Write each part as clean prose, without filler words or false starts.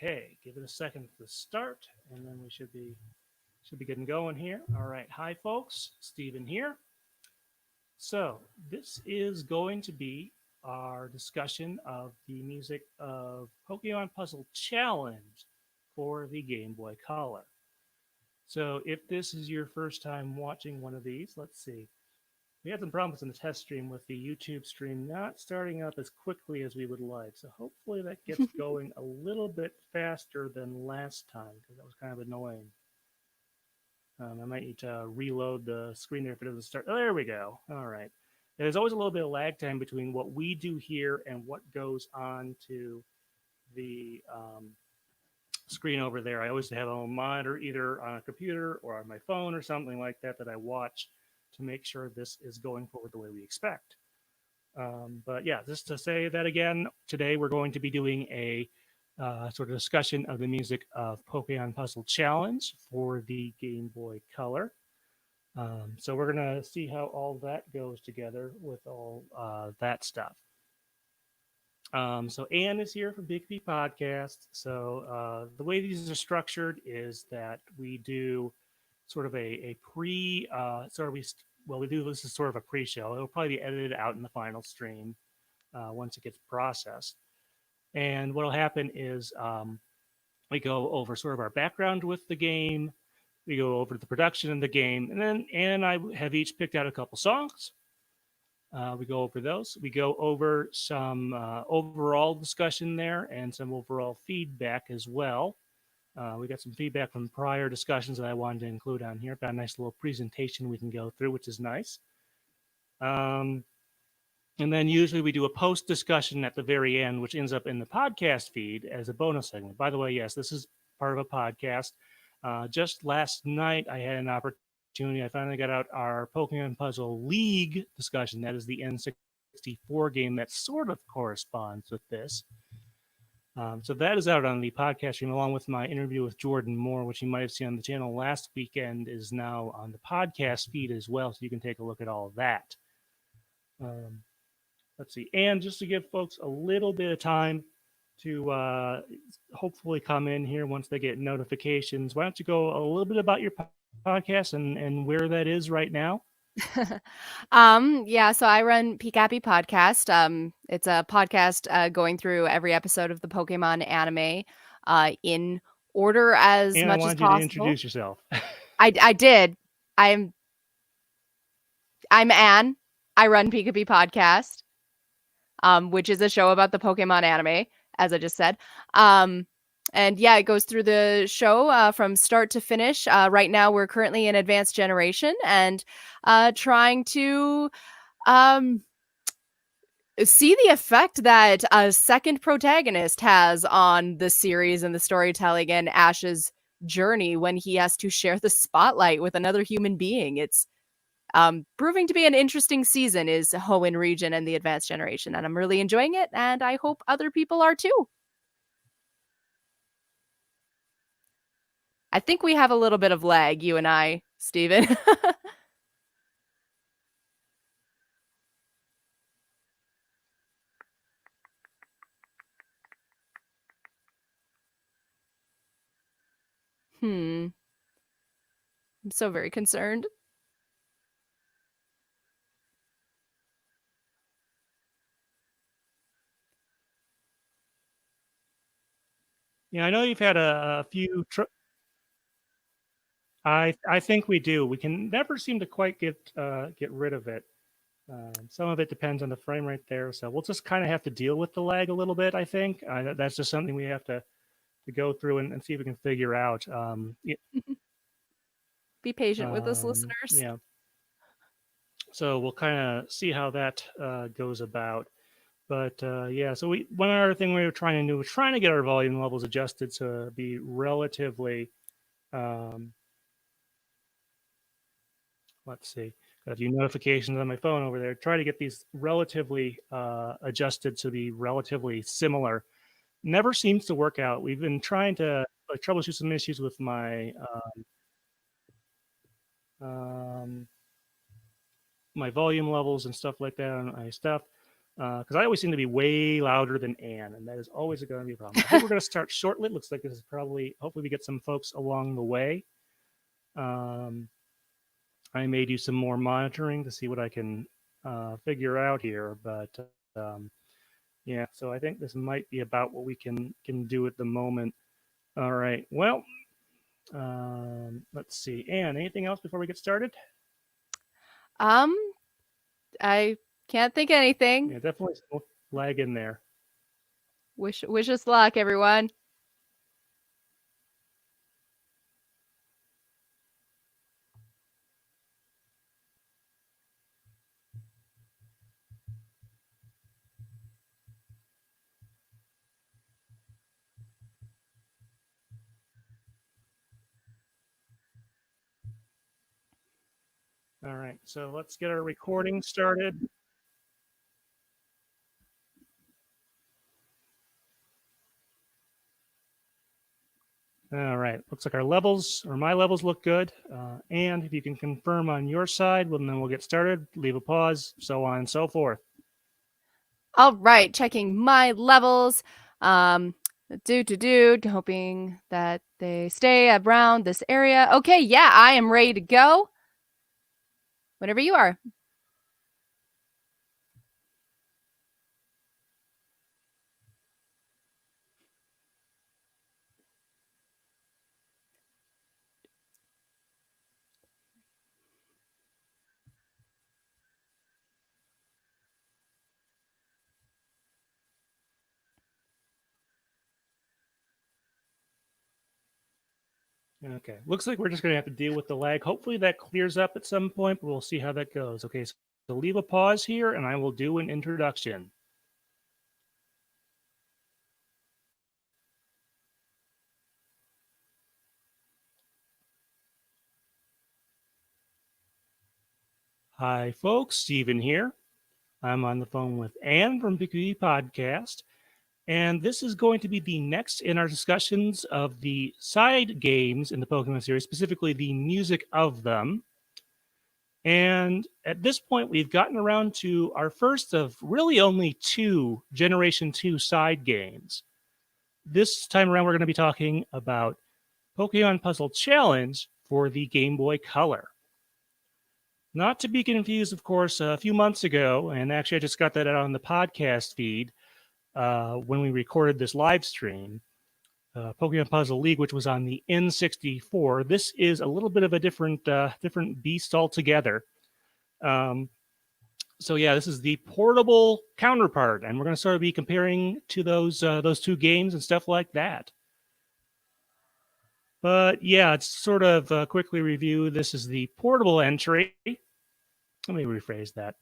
Okay, give it a second to start, and then we should be getting going here. All right, hi folks, Steven here. So this is going to be our discussion of the music of Pokemon Puzzle Challenge for the Game Boy Color. So if this is your first time watching one of these, let's see. We had some problems in the test stream with the YouTube stream not starting up as quickly as we would like. So hopefully that gets going a little bit faster than last time because that was kind of annoying. I might need to reload the screen there if it doesn't start. Oh, there we go. All right. There's always a little bit of lag time between what we do here and what goes on to the screen over there. I always have a monitor either on a computer or on my phone or something like that that I watch to make sure this is going forward the way we expect. But yeah, just to say that again, today we're going to be doing a sort of discussion of the music of Pokemon Puzzle Challenge for the Game Boy Color. So we're going to see how all that goes together with all that stuff. So Anne is here from Pikapi Podcast. So the way these are structured is that we do sort of a pre, we do this as sort of a pre-show. It'll probably be edited out in the final stream once it gets processed. And what'll happen is we go over sort of our background with the game. We go over the production of the game, and then Anne and I have each picked out a couple songs. We go over those. We go over some overall discussion there and some overall feedback as well. We got some feedback from prior discussions that I wanted to include on here. Got a nice little presentation we can go through, which is nice. And then usually we do a post discussion at the very end, which ends up in the podcast feed as a bonus segment. By the way, yes, this is part of a podcast. Just last night, I had an opportunity. I finally got out our Pokemon Puzzle League discussion. That is the N64 game that sort of corresponds with this. So that is out on the podcast stream, along with my interview with Jordan Moore, which you might have seen on the channel last weekend, is now on the podcast feed as well. So you can take a look at all of that. Let's see. And just to give folks a little bit of time to hopefully come in here once they get notifications, why don't you go a little bit about your podcast and where that is right now? So I run Pikapi Podcast. It's a podcast going through every episode of the Pokemon anime in order as and much I as wanted possible. You to introduce yourself. I did. I'm Anne. I run Pikapi Podcast, which is a show about the Pokemon anime, as I just said. And yeah, it goes through the show from start to finish. Right now, we're currently in Advanced Generation and trying to see the effect that a second protagonist has on the series and the storytelling and Ash's journey when he has to share the spotlight with another human being. It's proving to be an interesting season is Hoenn region and the Advanced Generation, and I'm really enjoying it, and I hope other people are too. I think we have a little bit of lag, you and I, Steven. I'm so very concerned. Yeah, I know you've had a few. I think we do. We can never seem to quite get rid of it. Some of it depends on the frame rate there, so we'll just kind of have to deal with the lag a little bit. I think that's just something we have to go through and see if we can figure out. Be patient with us, listeners. Yeah. So we'll kind of see how that goes about. But yeah, so one other thing we were trying to do was trying to get our volume levels adjusted to be relatively. Let's see. Got a few notifications on my phone over there. Try to get these relatively adjusted to be relatively similar. Never seems to work out. We've been trying to troubleshoot some issues with my my volume levels and stuff like that on my stuff. because I always seem to be way louder than Anne, and that is always going to be a problem. I think we're going to start shortly. It looks like this is probably, hopefully we get some folks along the way. I may do some more monitoring to see what I can figure out here, but yeah, so I think this might be about what we can do at the moment. All right, well, let's see. Anne, anything else before we get started? I can't think of anything. Yeah, definitely some lag in there. Wish us luck, everyone. All right, so let's get our recording started. All right, looks like our levels, or my levels, look good. And if you can confirm on your side, well, then we'll get started, leave a pause, so on and so forth. All right, checking my levels. Hoping that they stay around this area. Okay, yeah, I am ready to go. Whenever you are. Okay, looks like we're just going to have to deal with the lag. Hopefully that clears up at some point, but we'll see how that goes. Okay, so leave a pause here, and I will do an introduction. Hi, folks. Steven here. I'm on the phone with Anne from Pikapi Podcast, and this is going to be the next in our discussions of the side games in the Pokemon series, specifically the music of them. And at this point, we've gotten around to our first of really only two Generation 2 side games. This time around, we're going to be talking about Pokemon Puzzle Challenge for the Game Boy Color. Not to be confused, of course, a few months ago, and actually I just got that out on the podcast feed when we recorded this live stream, Pokemon Puzzle League, which was on the N64. This is a little bit of a different beast altogether. So yeah, this is the portable counterpart, and we're going to sort of be comparing to those two games and stuff like that. But yeah, it's sort of quickly review. This is the portable entry. Let me rephrase that.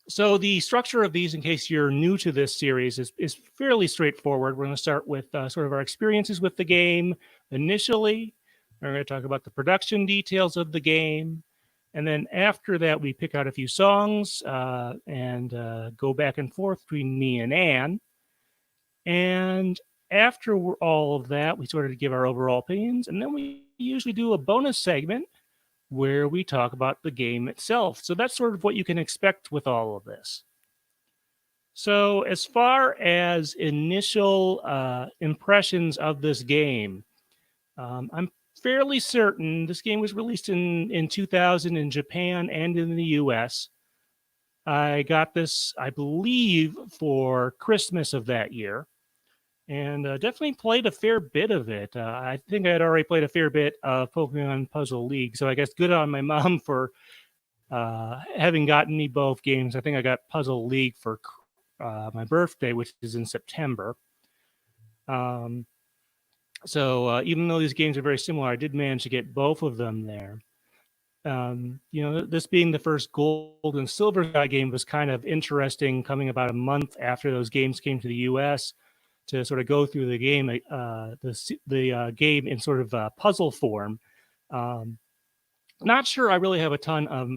So the structure of these, in case you're new to this series, is fairly straightforward. We're going to start with sort of our experiences with the game initially. We're going to talk about the production details of the game. And then after that, we pick out a few songs and go back and forth between me and Anne. And after all of that, we sort of give our overall opinions. And then we usually do a bonus segment where we talk about the game itself. So that's sort of what you can expect with all of this. So as far as initial impressions of this game, I'm fairly certain this game was released in 2000 in Japan and in the US. I got this, I believe, for Christmas of that year. And definitely played a fair bit of it. I think I had already played a fair bit of Pokemon Puzzle League, so I guess good on my mom for having gotten me both games. I think I got Puzzle League for my birthday, which is in September. So even though these games are very similar, I did manage to get both of them there. This being the first Gold and Silver Sky game was kind of interesting, coming about a month after those games came to the U.S., to sort of go through the game, the game in sort of puzzle form. Not sure I really have a ton of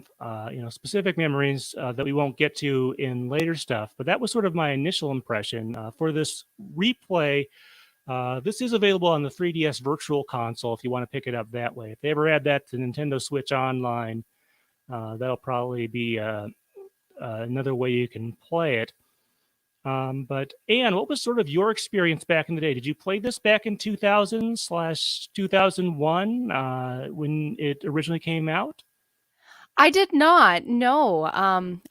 specific memories that we won't get to in later stuff, but that was sort of my initial impression for this replay. This is available on the 3DS Virtual Console if you want to pick it up that way. If they ever add that to Nintendo Switch Online, that'll probably be another way you can play it. But Anne, what was sort of your experience back in the day? Did you play this back in 2000/2001 when it originally came out? I did not. No.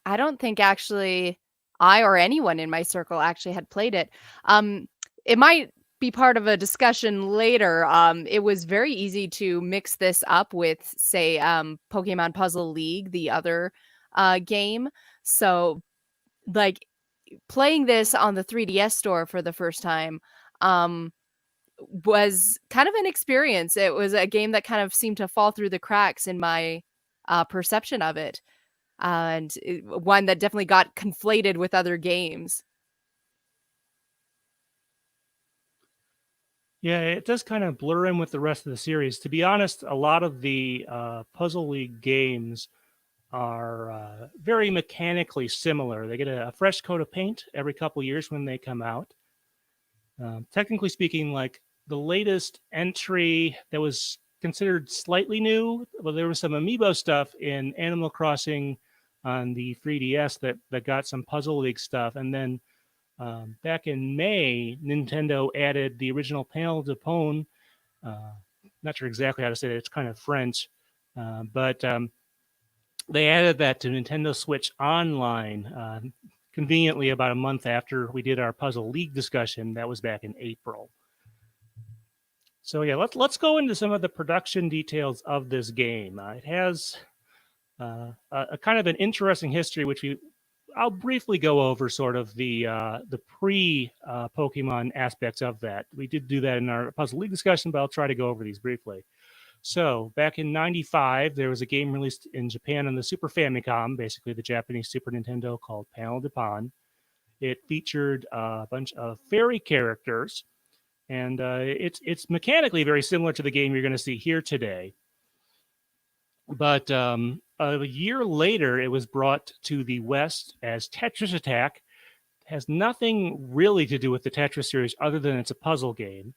I don't think actually I or anyone in my circle actually had played it. It might be part of a discussion later. It was very easy to mix this up with, say, Pokemon Puzzle League, the other game. So, like, playing this on the 3DS store for the first time, um, was kind of an experience. It was a game that kind of seemed to fall through the cracks in my perception of it, and one that definitely got conflated with other games. Yeah, it does kind of blur in with the rest of the series. To be honest, a lot of the Puzzle League games are very mechanically similar. They get a fresh coat of paint every couple years when they come out. Technically speaking, like the latest entry that was considered slightly new, well, there was some amiibo stuff in Animal Crossing on the 3DS that got some Puzzle League stuff, and then back in May, Nintendo added the original Panel de Pone. Not sure exactly how to say it. It's kind of French, but they added that to Nintendo Switch Online conveniently about a month after we did our Puzzle League discussion. That was back in April. So yeah, let's go into some of the production details of this game. It has a kind of an interesting history, which I'll briefly go over sort of the pre Pokemon aspects of that. We did do that in our Puzzle League discussion, but I'll try to go over these briefly. So back in '95, there was a game released in Japan on the Super Famicom, basically the Japanese Super Nintendo, called Panel de Pon. It featured a bunch of fairy characters, and it's mechanically very similar to the game you're going to see here today. But a year later, it was brought to the West as Tetris Attack. It has nothing really to do with the Tetris series other than it's a puzzle game.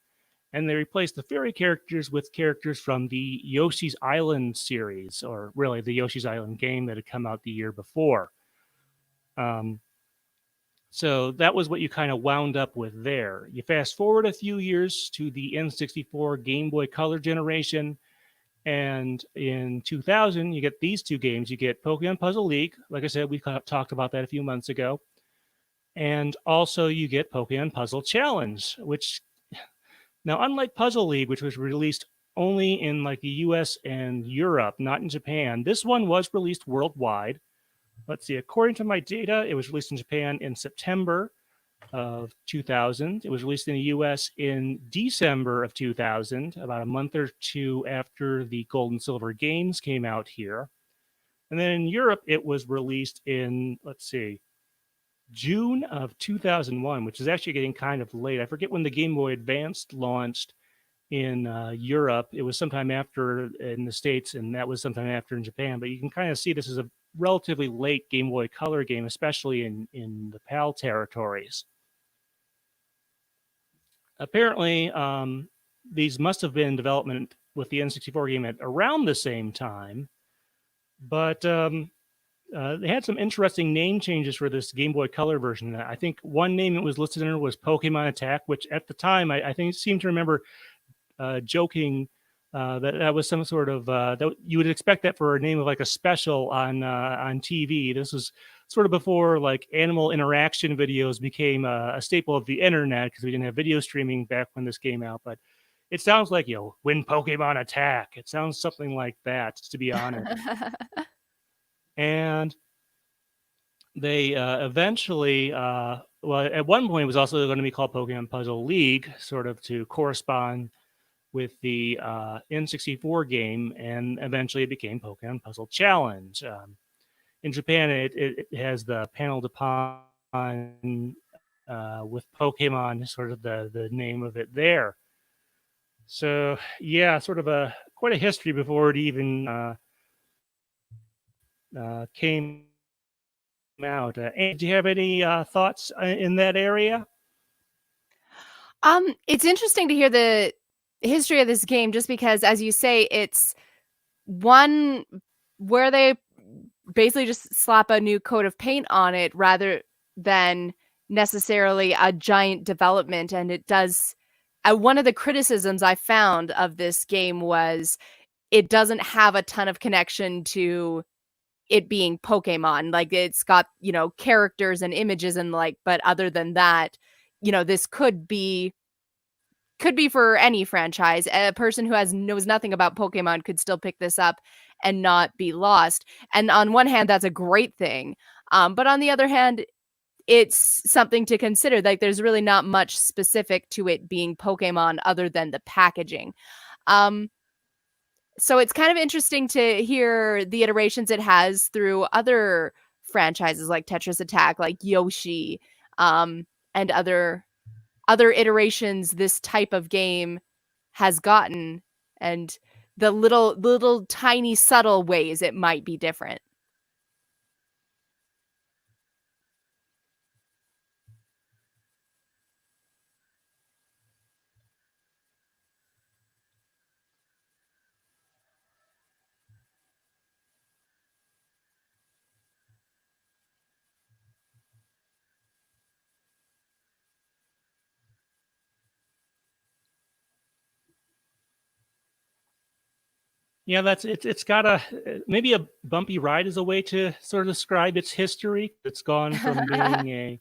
And they replaced the fairy characters with characters from the Yoshi's Island series, or really the Yoshi's Island game that had come out the year before. So that was what you kind of wound up with there. You fast forward a few years to the N64 Game Boy Color generation, and in 2000, you get these two games. You get Pokemon Puzzle League. Like I said, we talked about that a few months ago. And also you get Pokemon Puzzle Challenge, which now, unlike Puzzle League, which was released only in like the US and Europe, not in Japan, this one was released worldwide. Let's see, according to my data, it was released in Japan in September of 2000. It was released in the US in December of 2000, about a month or two after the Gold and Silver games came out here. And then in Europe, it was released in, let's see, June of 2001, which is actually getting kind of late. I forget when the Game Boy Advance launched in Europe. It was sometime after in the States, and that was sometime after in Japan. But you can kind of see this is a relatively late Game Boy Color game, especially in the PAL territories. Apparently, these must have been in development with the N64 game at around the same time. But they had some interesting name changes for this Game Boy Color version. I think one name it was listed under was Pokemon Attack, which at the time I think seemed to remember joking that was some sort of that you would expect that for a name of like a special on TV. This was sort of before like animal interaction videos became a staple of the internet, because we didn't have video streaming back when this came out. But it sounds like, when Pokemon attack. It sounds something like that, to be honest. And they eventually, well, at one point it was also going to be called Pokemon Puzzle League, sort of to correspond with the N64 game, and eventually it became Pokemon Puzzle Challenge. In Japan, it has the Panel de Pon with Pokemon, sort of the name of it there. So yeah, sort of quite a history before it even came out. And do you have any thoughts in that area? It's interesting to hear the history of this game, just because, as you say, it's one where they basically just slap a new coat of paint on it rather than necessarily a giant development. And it does. One of the criticisms I found of this game was it doesn't have a ton of connection to it being Pokemon. Like, it's got, characters and images and but other than that, this could be for any franchise. A person who knows nothing about Pokemon could still pick this up and not be lost. And on one hand, that's a great thing. But on the other hand, it's something to consider. Like, there's really not much specific to it being Pokemon other than the packaging. So it's kind of interesting to hear the iterations it has through other franchises like Tetris Attack, like Yoshi, and other iterations this type of game has gotten, and the little tiny subtle ways it might be different. Yeah, it's got a maybe a bumpy ride is a way to sort of describe its history. It's gone from being a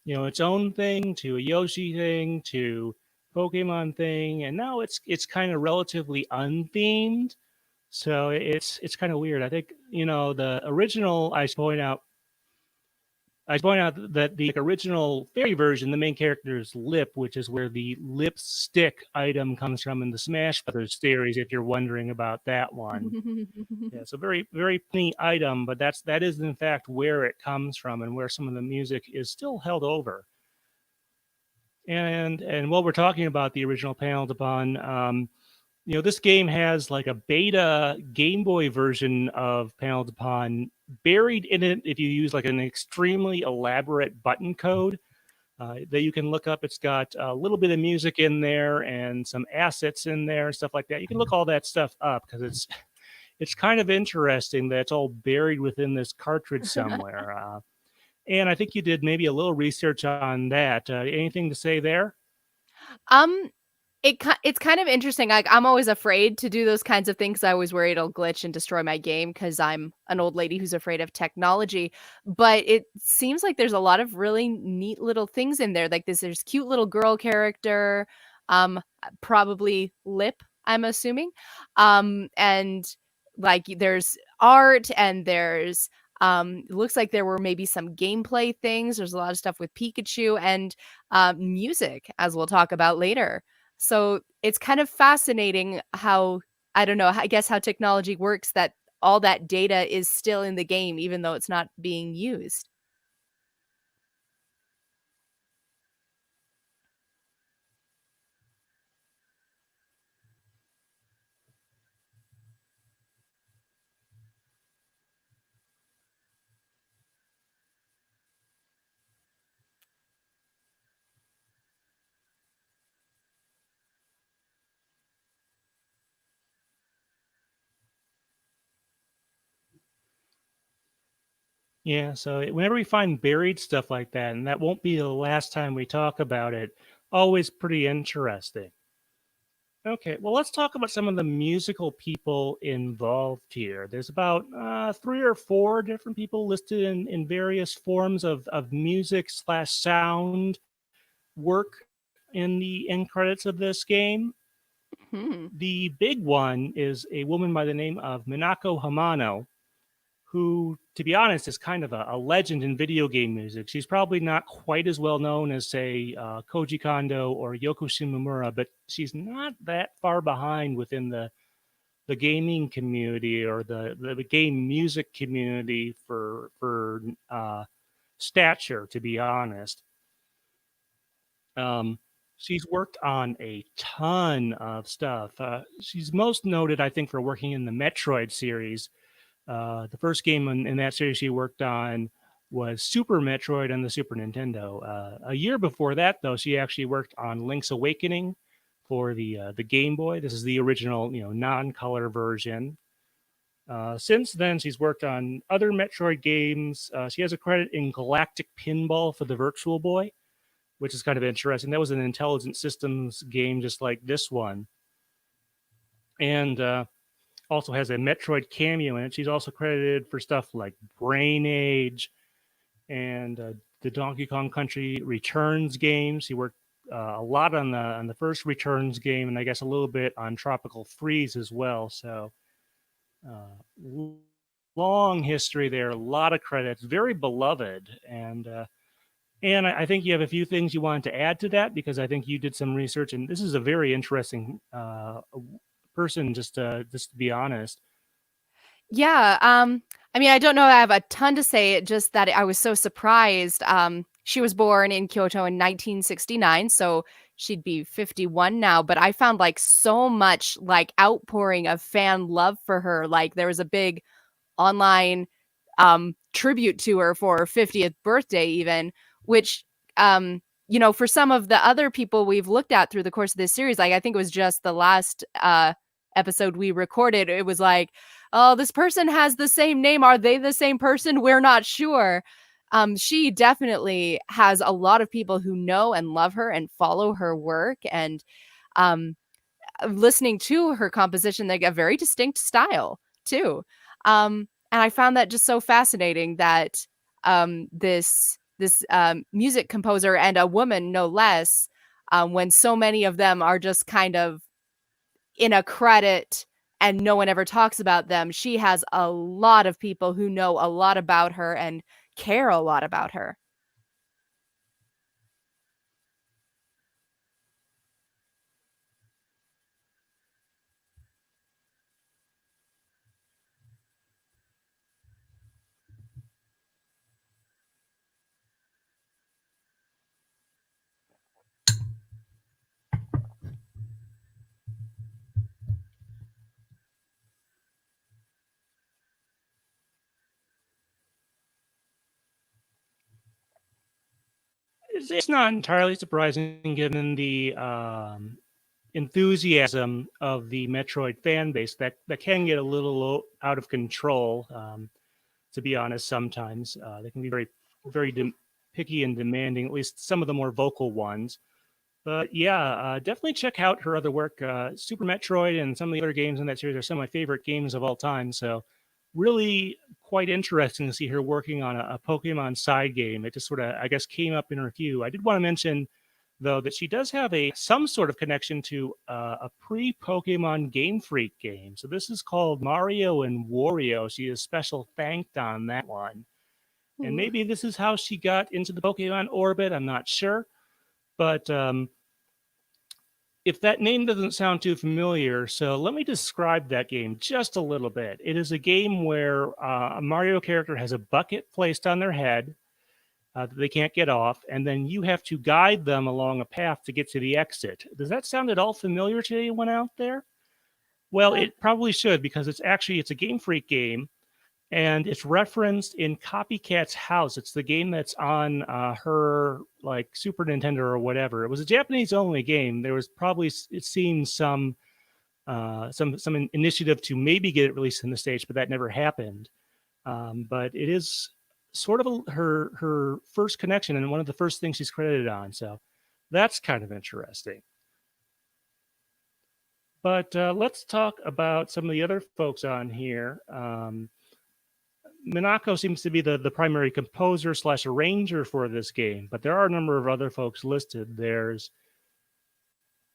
its own thing to a Yoshi thing to Pokemon thing, and now it's kind of relatively unthemed. So it's kind of weird. I think the original. I point out that the original fairy version, the main character's lip, which is where the lipstick item comes from in the Smash Brothers series. If you're wondering about that one, yeah, it's a very very neat item, but that is in fact where it comes from and where some of the music is still held over. And while we're talking about the original Paneled Upon, this game has like a beta Game Boy version of Paneled Upon buried in it. If you use like an extremely elaborate button code that you can look up, it's got a little bit of music in there and some assets in there and stuff like that. You can look all that stuff up because it's kind of interesting that it's all buried within this cartridge somewhere. And I think you did maybe a little research on that. Anything to say there? Um, it's kind of interesting. Like, I'm always afraid to do those kinds of things. I always worry it'll glitch and destroy my game because I'm an old lady who's afraid of technology. But it seems like there's a lot of really neat little things in there. Like there's cute little girl character, probably Lip, I'm assuming. And like there's art and there's it looks like there were maybe some gameplay things. There's a lot of stuff with Pikachu and music, as we'll talk about later. So it's kind of fascinating how, I don't know, I guess how technology works, that all that data is still in the game, even though it's not being used. Yeah, so whenever we find buried stuff like that, and that won't be the last time we talk about it, always pretty interesting. Okay, well, let's talk about some of the musical people involved here. There's about 3 or 4 different people listed in various forms of music slash sound work in the end credits of this game. Hmm. The big one is a woman by the name of Minako Hamano, who, to be honest, is kind of a legend in video game music. She's probably not quite as well known as, say, Koji Kondo or Yoko Shimomura, but she's not that far behind within the gaming community or the game music community for stature, to be honest. Um, she's worked on a ton of stuff. She's most noted, I think, for working in the Metroid series. The first game in that series she worked on was Super Metroid on the Super Nintendo. A year before that, though, she actually worked on Link's Awakening for the Game Boy. This is the original, non-color version. Since then, she's worked on other Metroid games. She has a credit in Galactic Pinball for the Virtual Boy, which is kind of interesting. That was an intelligent systems game just like this one. And also has a Metroid cameo in it. She's also credited for stuff like Brain Age and the Donkey Kong Country Returns games. She worked a lot on the first Returns game, and I guess a little bit on Tropical Freeze as well. So long history there, a lot of credits, very beloved, and I think you have a few things you wanted to add to that because I think you did some research, and this is a very interesting person. Just to be honest. Yeah. I mean, I don't know. I have a ton to say. Just that I was so surprised. She was born in Kyoto in 1969, so she'd be 51 now. But I found like so much like outpouring of fan love for her. Like there was a big online tribute to her for her 50th birthday, even, which for some of the other people we've looked at through the course of this series, like I think it was just the last episode we recorded, it was like, oh, this person has the same name. Are they the same person? We're not sure. She definitely has a lot of people who know and love her and follow her work. And listening to her composition, they get a very distinct style too. And I found that just so fascinating that this music composer, and a woman no less, when so many of them are just kind of in a credit and no one ever talks about them, she has a lot of people who know a lot about her and care a lot about her. It's not entirely surprising given the enthusiasm of the Metroid fan base that can get a little out of control. To be honest, sometimes they can be very picky and demanding. At least some of the more vocal ones. But yeah, definitely check out her other work. Super Metroid and some of the other games in that series are some of my favorite games of all time. So really quite interesting to see her working on a Pokemon side game. It just sort of, I guess, came up in her queue. I did want to mention, though, that she does have some sort of connection to a pre-Pokemon Game Freak game. So this is called Mario and Wario. She is special thanked on that one. And maybe this is how she got into the Pokemon orbit. I'm not sure. But if that name doesn't sound too familiar, so let me describe that game just a little bit. It is a game where a Mario character has a bucket placed on their head that they can't get off, and then you have to guide them along a path to get to the exit. Does that sound at all familiar to anyone out there? Well, it probably should, because it's a Game Freak game, and it's referenced in Copycat's House. It's the game that's on her like Super Nintendo or whatever. It was a Japanese only game. There was probably, it seems, some initiative to maybe get it released in the States, but that never happened. But it is sort of her first connection and one of the first things she's credited on. So that's kind of interesting. But let's talk about some of the other folks on here. Minako seems to be the primary composer / arranger for this game, but there are a number of other folks listed. There's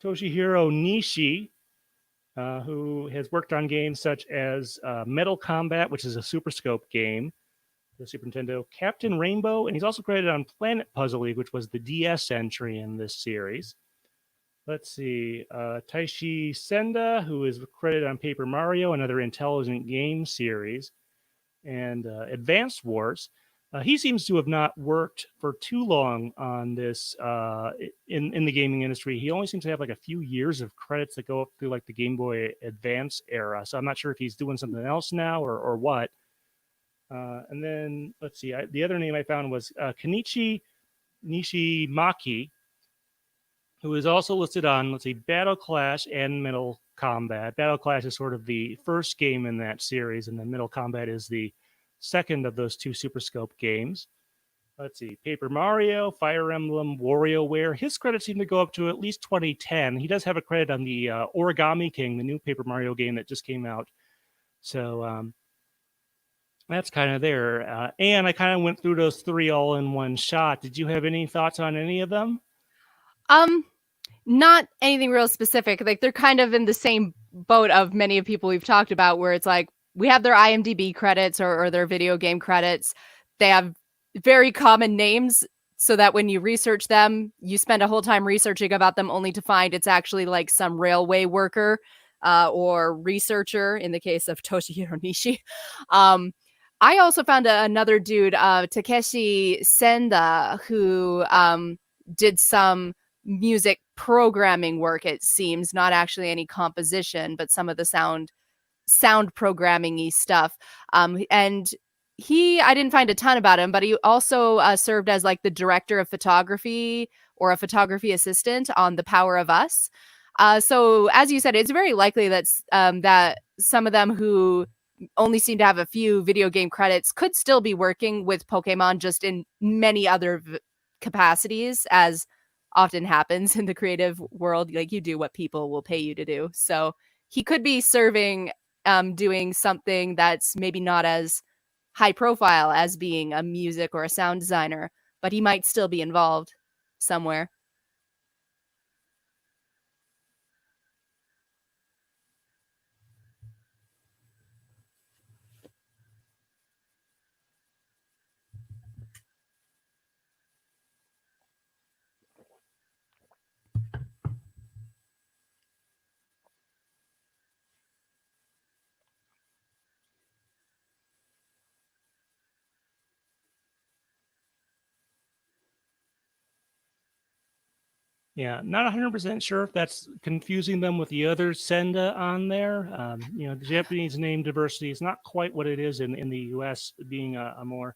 Toshihiro Nishi, who has worked on games such as Metal Combat, which is a Super Scope game, the Super Nintendo, Captain Rainbow, and he's also credited on Planet Puzzle League, which was the DS entry in this series. Let's see, Taishi Senda, who is credited on Paper Mario, another intelligent game series, and Advance Wars. He seems to have not worked for too long on this in the gaming industry. He only seems to have like a few years of credits that go up through like the Game Boy Advance era. So I'm not sure if he's doing something else now or what. And then let's see, the other name I found was Kenichi Nishimaki, who is also listed on, let's see, Battle Clash and Metal Combat. Battle Clash is sort of the first game in that series, and then Middle Combat is the second of those two Super Scope games. Let's see, Paper Mario, Fire Emblem, WarioWare. His credits seem to go up to at least 2010. He does have a credit on the Origami King, the new Paper Mario game that just came out. So that's kind of there. And I kind of went through those three all in one shot. Did you have any thoughts on any of them? Not anything real specific. Like they're kind of in the same boat of many of people we've talked about, where it's like we have their IMDb credits or their video game credits. They have very common names, so that when you research them, you spend a whole time researching about them only to find it's actually like some railway worker or researcher in the case of Toshihiro Nishi. I also found another dude, Takeshi Senda, who did some music programming work, it seems, not actually any composition, but some of the sound programming-y stuff. And I didn't find a ton about him, but he also served as like the director of photography or a photography assistant on The Power of Us. So as you said, it's very likely that that some of them who only seem to have a few video game credits could still be working with Pokemon, just in many other capacities, as often happens in the creative world. Like, you do what people will pay you to do. So he could be serving, doing something that's maybe not as high profile as being a music or a sound designer, but he might still be involved somewhere. Yeah, not 100% sure if that's confusing them with the other Senda on there. The Japanese name diversity is not quite what it is in the U.S., being a more,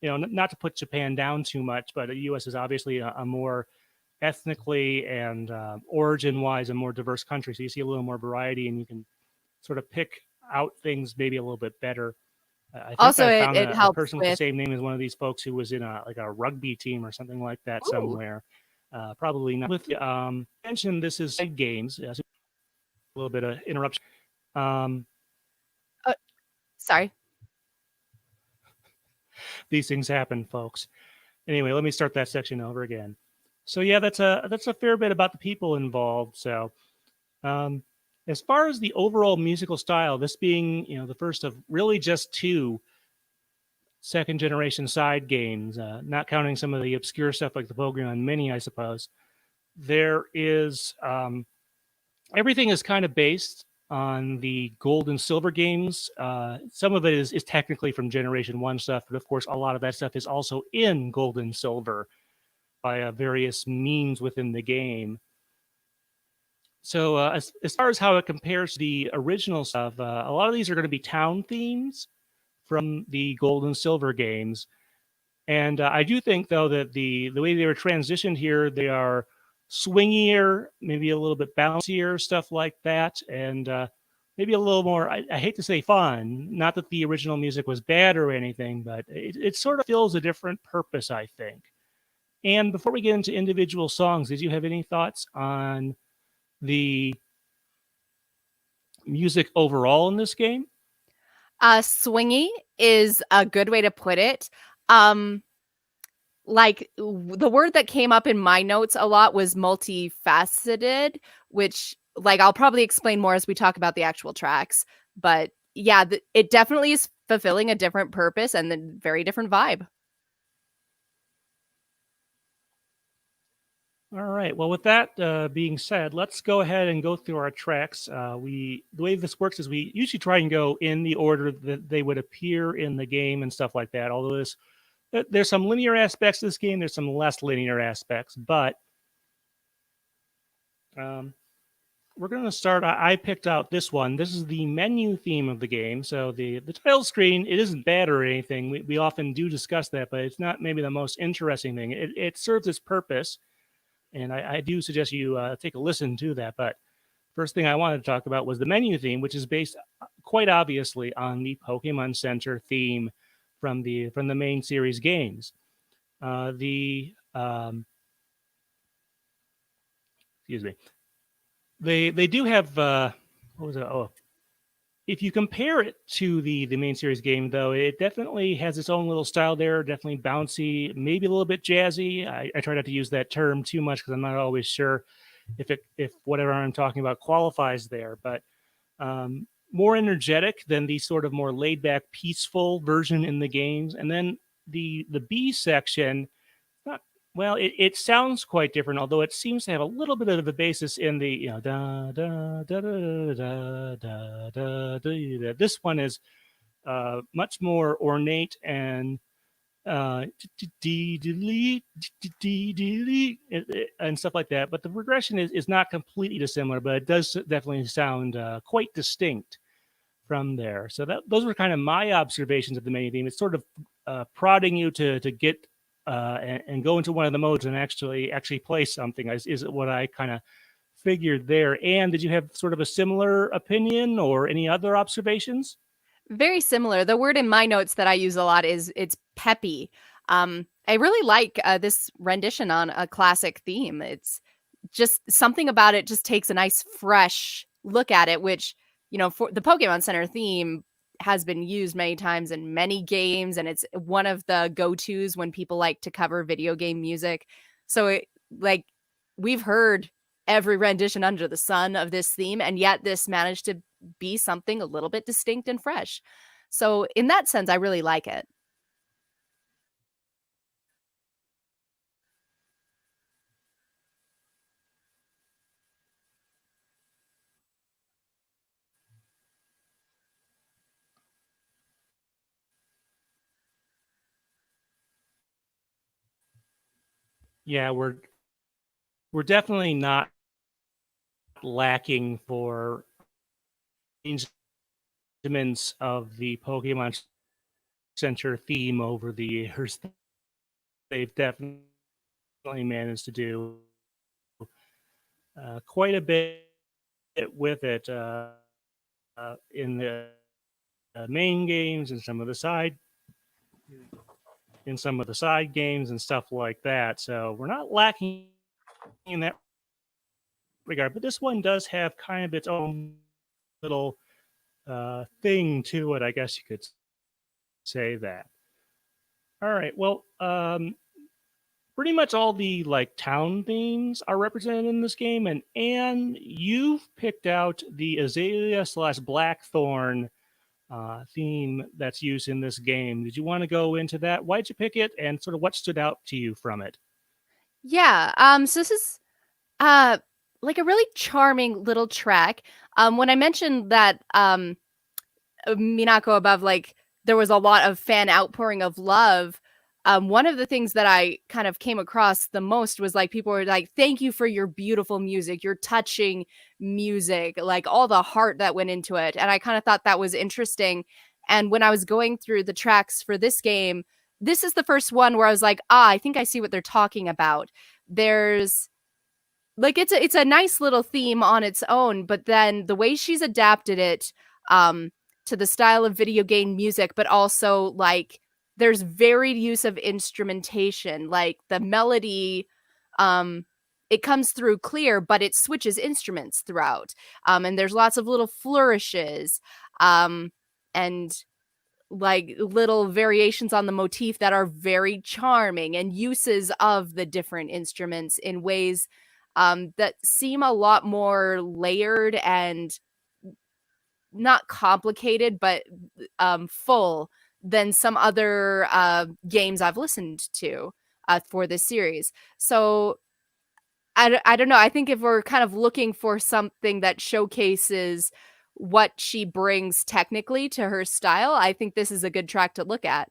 not to put Japan down too much, but the U.S. is obviously a more ethnically and origin-wise a more diverse country. So you see a little more variety, and you can sort of pick out things maybe a little bit better. I think Also, I found it a helps person with the with. same name as one of these folks who was in a rugby team or something like that Ooh. somewhere. Probably not. With mentioned this is side games. A little bit of interruption. Sorry. These things happen, folks. Anyway, let me start that section over again. So yeah, that's a fair bit about the people involved. So, as far as the overall musical style, this being the first of really just two second generation side games, not counting some of the obscure stuff like the Pokemon Mini, I suppose. There is everything is kind of based on the gold and silver games. Some of it is technically from Generation 1 stuff, but of course, a lot of that stuff is also in gold and silver by various means within the game. So, as far as how it compares to the original stuff, a lot of these are going to be town themes from the gold and silver games. And I do think, though, that the way they were transitioned here, they are swingier, maybe a little bit bouncier, stuff like that, and maybe a little more, I hate to say fun, not that the original music was bad or anything, but it sort of fills a different purpose, I think. And before we get into individual songs, did you have any thoughts on the music overall in this game? Swingy is a good way to put it. The word that came up in my notes a lot was multifaceted, which I'll probably explain more as we talk about the actual tracks. But yeah, it definitely is fulfilling a different purpose and a very different vibe. All right. Well, with that being said, let's go ahead and go through our tracks. The way this works is we usually try and go in the order that they would appear in the game and stuff like that. Although there's some linear aspects to this game, there's some less linear aspects. But we're going to start. I picked out this one. This is the menu theme of the game. So the title screen, it isn't bad or anything. We often do discuss that, but it's not maybe the most interesting thing. It serves its purpose. And I do suggest you take a listen to that. But first thing I wanted to talk about was the menu theme, which is based quite obviously on the Pokemon Center theme from the main series games. The excuse me, they do have what was it? Oh, if you compare it to the main series game, though, it definitely has its own little style there. Definitely bouncy, maybe a little bit jazzy. I try not to use that term too much because I'm not always sure if whatever I'm talking about qualifies there. But more energetic than the sort of more laid back, peaceful version in the games. And then the B section, not well, it sounds quite different, although it seems to have a little bit of a basis in the da da da da da da da da. This one is much more ornate and and stuff like that. But the progression is not completely dissimilar, but it does definitely sound quite distinct from there. So those were kind of my observations of the main theme. It's sort of prodding you to get and go into one of the modes and actually play something. Is what I kind of figured there. And did you have sort of a similar opinion or any other observations? Very similar. The word in my notes that I use a lot is it's peppy. I really like this rendition on a classic theme. It's just something about it just takes a nice fresh look at it, which, for the Pokemon Center theme has been used many times in many games, and it's one of the go-tos when people like to cover video game music. So we've heard every rendition under the sun of this theme, and yet this managed to be something a little bit distinct and fresh. So in that sense, I really like it. Yeah, we're definitely not lacking for arrangements of the Pokemon Center theme over the years. They've definitely managed to do quite a bit with it in the main games and some of the side games and stuff like that. So we're not lacking in that regard. But this one does have kind of its own little thing to it, I guess you could say that. All right. Well, pretty much all the like town themes are represented in this game, and you've picked out the Azalea slash Blackthorn theme that's used in this game. Did you want to go into that? Why'd you pick it, and sort of what stood out to you from it? Yeah. So this is uh like a really charming little track. When I mentioned that Minako above, like there was a lot of fan outpouring of love. One of the things that I kind of came across the most was like people were like, "Thank you for your beautiful music, your touching music, like all the heart that went into it." And I kind of thought that was interesting. And when I was going through the tracks for this game, this is the first one where I was like, "Ah, I think I see what they're talking about." There's like it's a nice little theme on its own, but then the way she's adapted it um to the style of video game music, but also like there's varied use of instrumentation, like the melody um it comes through clear, but it switches instruments throughout, and there's lots of little flourishes, and like little variations on the motif that are very charming, and uses of the different instruments in ways that seem a lot more layered and not complicated, but full than some other games I've listened to for this series. So I don't know. I think if we're kind of looking for something that showcases what she brings technically to her style, I think this is a good track to look at.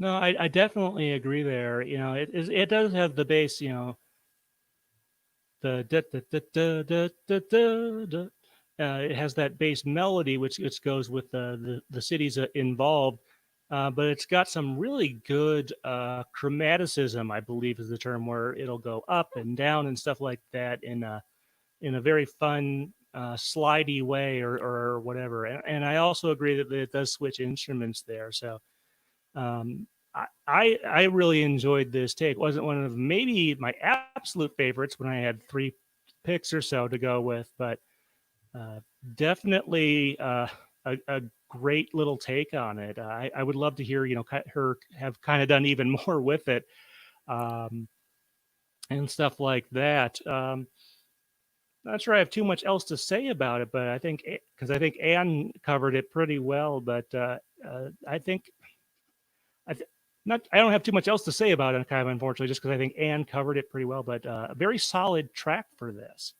No, I definitely agree there. It does have the bass. The da, da, da, da, da, da, da, da. It has that bass melody, which goes with the cities involved. But it's got some really good chromaticism, I believe is the term, where it'll go up and down and stuff like that in a very fun, slidey way or whatever. And I also agree that it does switch instruments there. So um, I really enjoyed this take. It wasn't one of maybe my absolute favorites when I had three picks or so to go with, but uh, definitely a great little take on it. I would love to hear her have kind of done even more with it, um, and stuff like that. Not sure I have too much else to say about it, but I think because I think Anne covered it pretty well. But I think I th- not I don't have too much else to say about it, kind of unfortunately, just because I think Anne covered it pretty well. But a very solid track for this.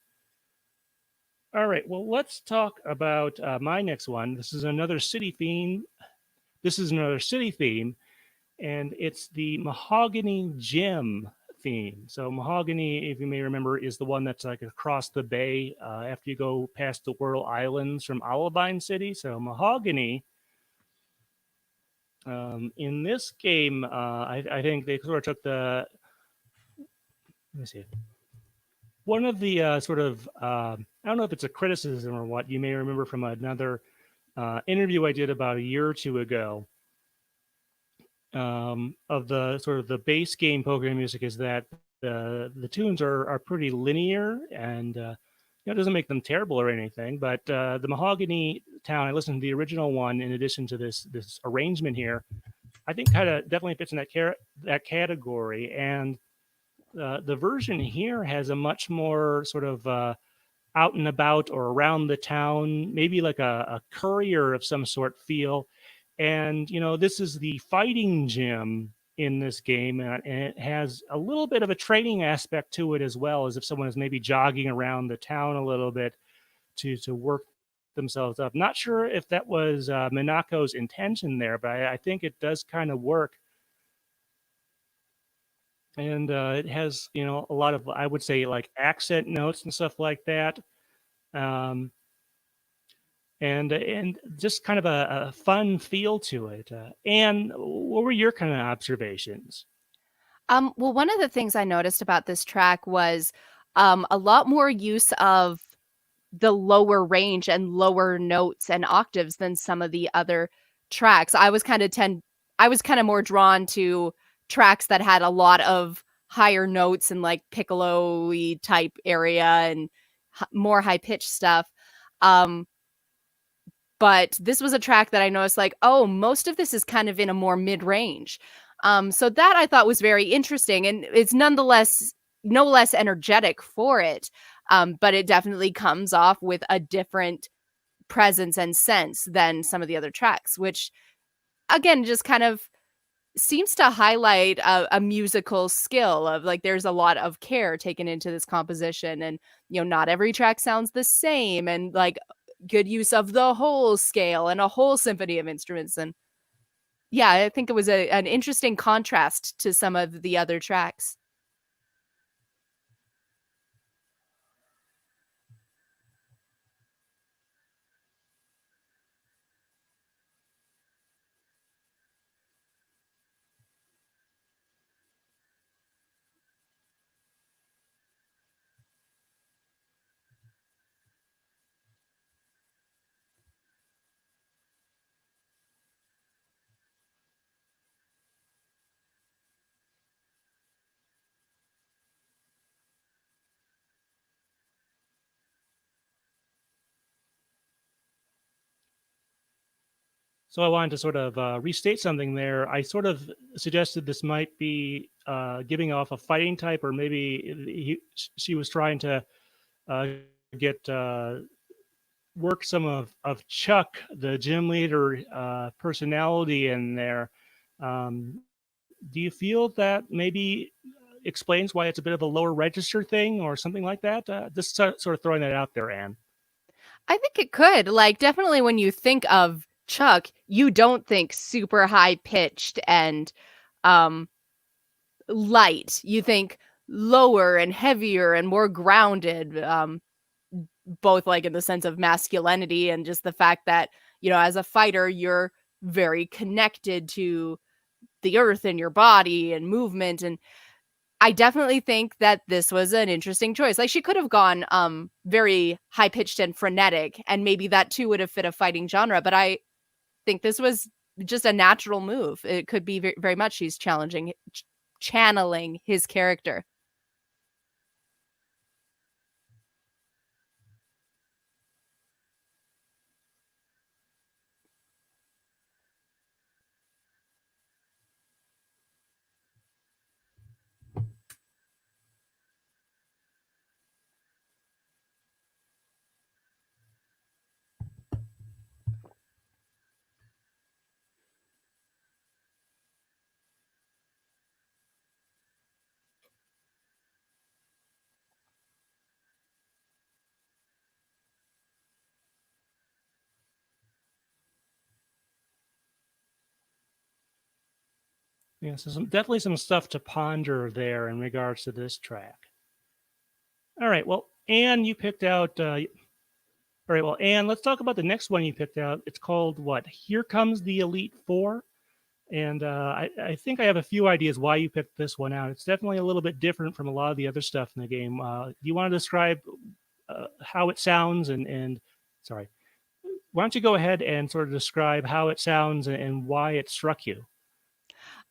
All right, well, let's talk about my next one. This is another city theme. This is another city theme, and it's the Mahogany Gem theme. So Mahogany, if you may remember, is the one that's like across the bay after you go past the Whirl Islands from Olivine City. So Mahogany, in this game, I think they sort of took let me see, one of the sort of, I don't know if it's a criticism or what, you may remember from another interview I did about a year or two ago, of the sort of the base game Pokemon music, is that the tunes are pretty linear, and it doesn't make them terrible or anything. But the Mahogany Town, I listened to the original one in addition to this arrangement here. I think kind of definitely fits in that category, and the version here has a much more sort of out and about or around the town, maybe like a courier of some sort feel. And, this is the fighting gym in this game, and it has a little bit of a training aspect to it as well, as if someone is maybe jogging around the town a little bit to work themselves up. Not sure if that was Minako's intention there, but I think it does kind of work. And it has, a lot of, I would say, like accent notes and stuff like that. Um, and just kind of a fun feel to it. And what were your kind of observations? Well, one of the things I noticed about this track was a lot more use of the lower range and lower notes and octaves than some of the other tracks. I was kind of more drawn to tracks that had a lot of higher notes and like piccolo-y type area and more high pitched stuff. Um, but this was a track that I noticed like, oh, most of this is kind of in a more mid range. So that I thought was very interesting, and it's nonetheless no less energetic for it. But it definitely comes off with a different presence and sense than some of the other tracks, which again just kind of seems to highlight a musical skill of like there's a lot of care taken into this composition, and not every track sounds the same, and like good use of the whole scale and a whole symphony of instruments. And yeah, I think it was an interesting contrast to some of the other tracks. So I wanted to sort of restate something there. I sort of suggested this might be giving off a fighting type, or maybe she was trying to uh, get work some of Chuck, the gym leader personality in there. Um, do you feel that maybe explains why it's a bit of a lower register thing or something like that? Just sort of throwing that out there, Anne. I think it could. Like, definitely when you think of Chuck, you don't think super high pitched and um light. You think lower and heavier and more grounded, both like in the sense of masculinity and just the fact that, as a fighter, you're very connected to the earth and your body and movement. And I definitely think that this was an interesting choice. Like, she could have gone very high pitched and frenetic, and maybe that too would have fit a fighting genre. But I think this was just a natural move. It could be very much she's channeling his character. Yeah, so definitely some stuff to ponder there in regards to this track. All right, well, Anne, you picked out. All right, well, Anne, let's talk about the next one you picked out. It's called what? Here Comes the Elite Four. And I think I have a few ideas why you picked this one out. It's definitely a little bit different from a lot of the other stuff in the game. Do you want to describe how it sounds and sorry, why don't you go ahead and sort of describe how it sounds and why it struck you?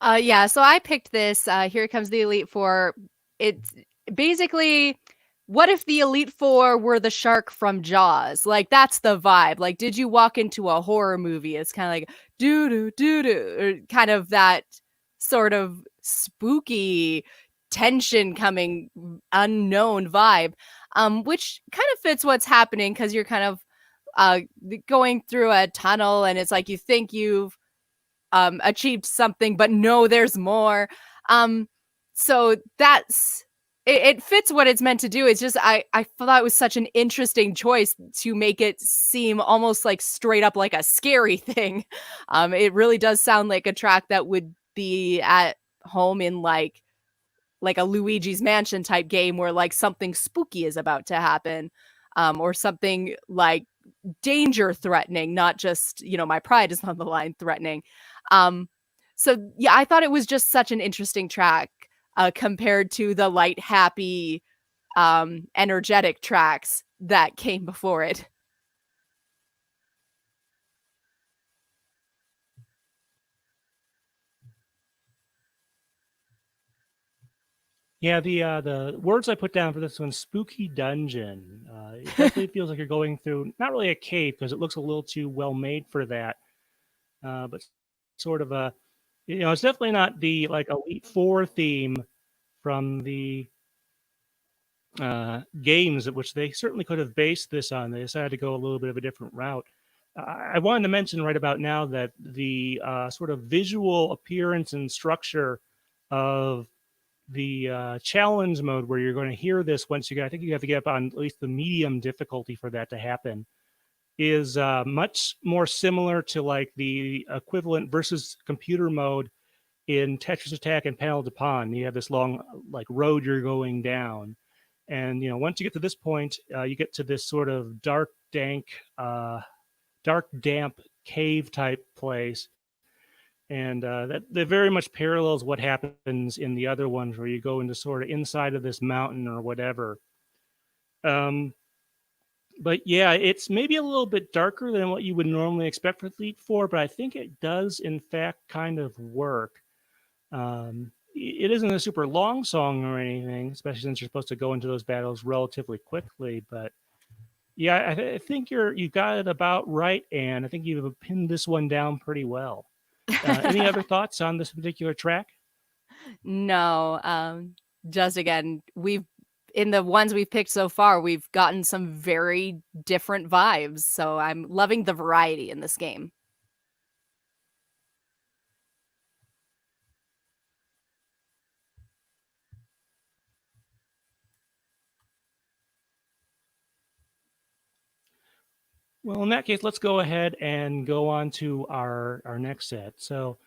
Yeah, so I picked this. Here Comes the Elite Four. It's basically, what if the Elite Four were the shark from Jaws? Like, that's the vibe. Like, did you walk into a horror movie? It's kind of like doo doo doo doo, or kind of that sort of spooky tension coming, unknown vibe, which kind of fits what's happening because you're kind of uh going through a tunnel, and it's like you think you've achieved something, but no, there's more. So that's it fits what it's meant to do. It's just I thought it was such an interesting choice to make it seem almost like straight up like a scary thing. It really does sound like a track that would be at home in like a Luigi's Mansion type game where like something spooky is about to happen. Or something like danger threatening, not just, my pride is on the line threatening. Um, so yeah, I thought it was just such an interesting track compared to the light, happy, energetic tracks that came before it. Yeah, the words I put down for this one, spooky dungeon. It definitely feels like you're going through not really a cave because it looks a little too well made for that, but sort of a, it's definitely not the like Elite Four theme from the games, which they certainly could have based this on. They decided to go a little bit of a different route. I wanted to mention right about now that the sort of visual appearance and structure of the challenge mode, where you're going to hear this once you get, I think you have to get up on at least the medium difficulty for that to happen, is much more similar to like the equivalent versus computer mode in Tetris Attack and Panel de Pon. You have this long like road you're going down, and once you get to this point, you get to this sort of dark damp cave type place, and that very much parallels what happens in the other ones where you go into sort of inside of this mountain or whatever. Um, but yeah, it's maybe a little bit darker than what you would normally expect for Elite Four, but I think it does in fact kind of work. It isn't a super long song or anything, especially since you're supposed to go into those battles relatively quickly. But yeah, I think you've got it about right, and I think you've pinned this one down pretty well. Any other thoughts on this particular track? No, just again, we've in the ones we've picked so far, we've gotten some very different vibes. So I'm loving the variety in this game. Well, in that case, let's go ahead and go on to our next set. So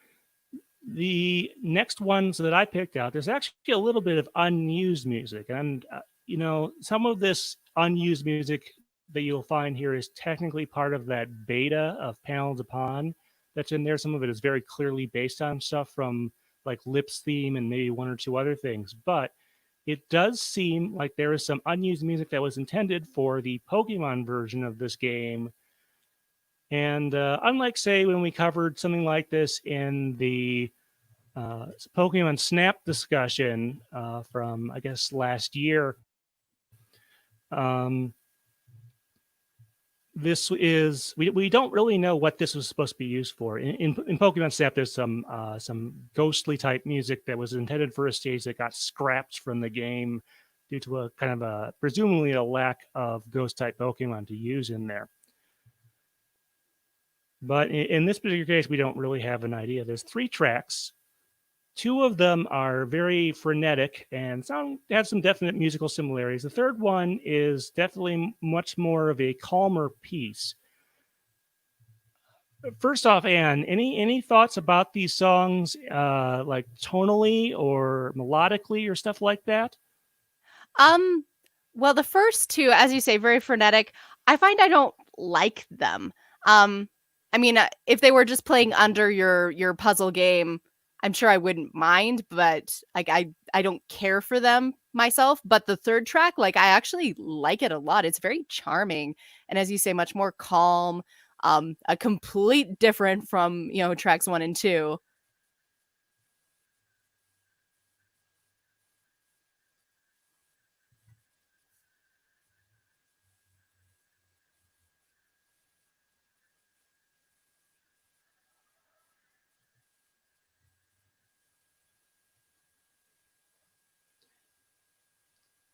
the next ones that I picked out, there's actually a little bit of unused music, and some of this unused music that you'll find here is technically part of that beta of Panels Upon that's in there. Some of it is very clearly based on stuff from like Lips theme and maybe one or two other things, but it does seem like there is some unused music that was intended for the Pokemon version of this game. And unlike, say, when we covered something like this in the Pokemon Snap discussion from, I guess, last year, um, we don't really know what this was supposed to be used for. In Pokemon Snap, there's some ghostly type music that was intended for a stage that got scrapped from the game due to a kind of presumably a lack of ghost type Pokemon to use in there. But in this particular case, we don't really have an idea. There's 3 tracks. 2 of them are very frenetic and have some definite musical similarities. The third one is definitely much more of a calmer piece. First off, Anne, any thoughts about these songs, like tonally or melodically or stuff like that? Well, the first 2, as you say, very frenetic. I find I don't like them. I mean, if they were just playing under your puzzle game, I'm sure I wouldn't mind, but like I don't care for them myself. But the third track, like I actually like it a lot. It's very charming, and as you say, much more calm. A complete different from tracks 1 and 2.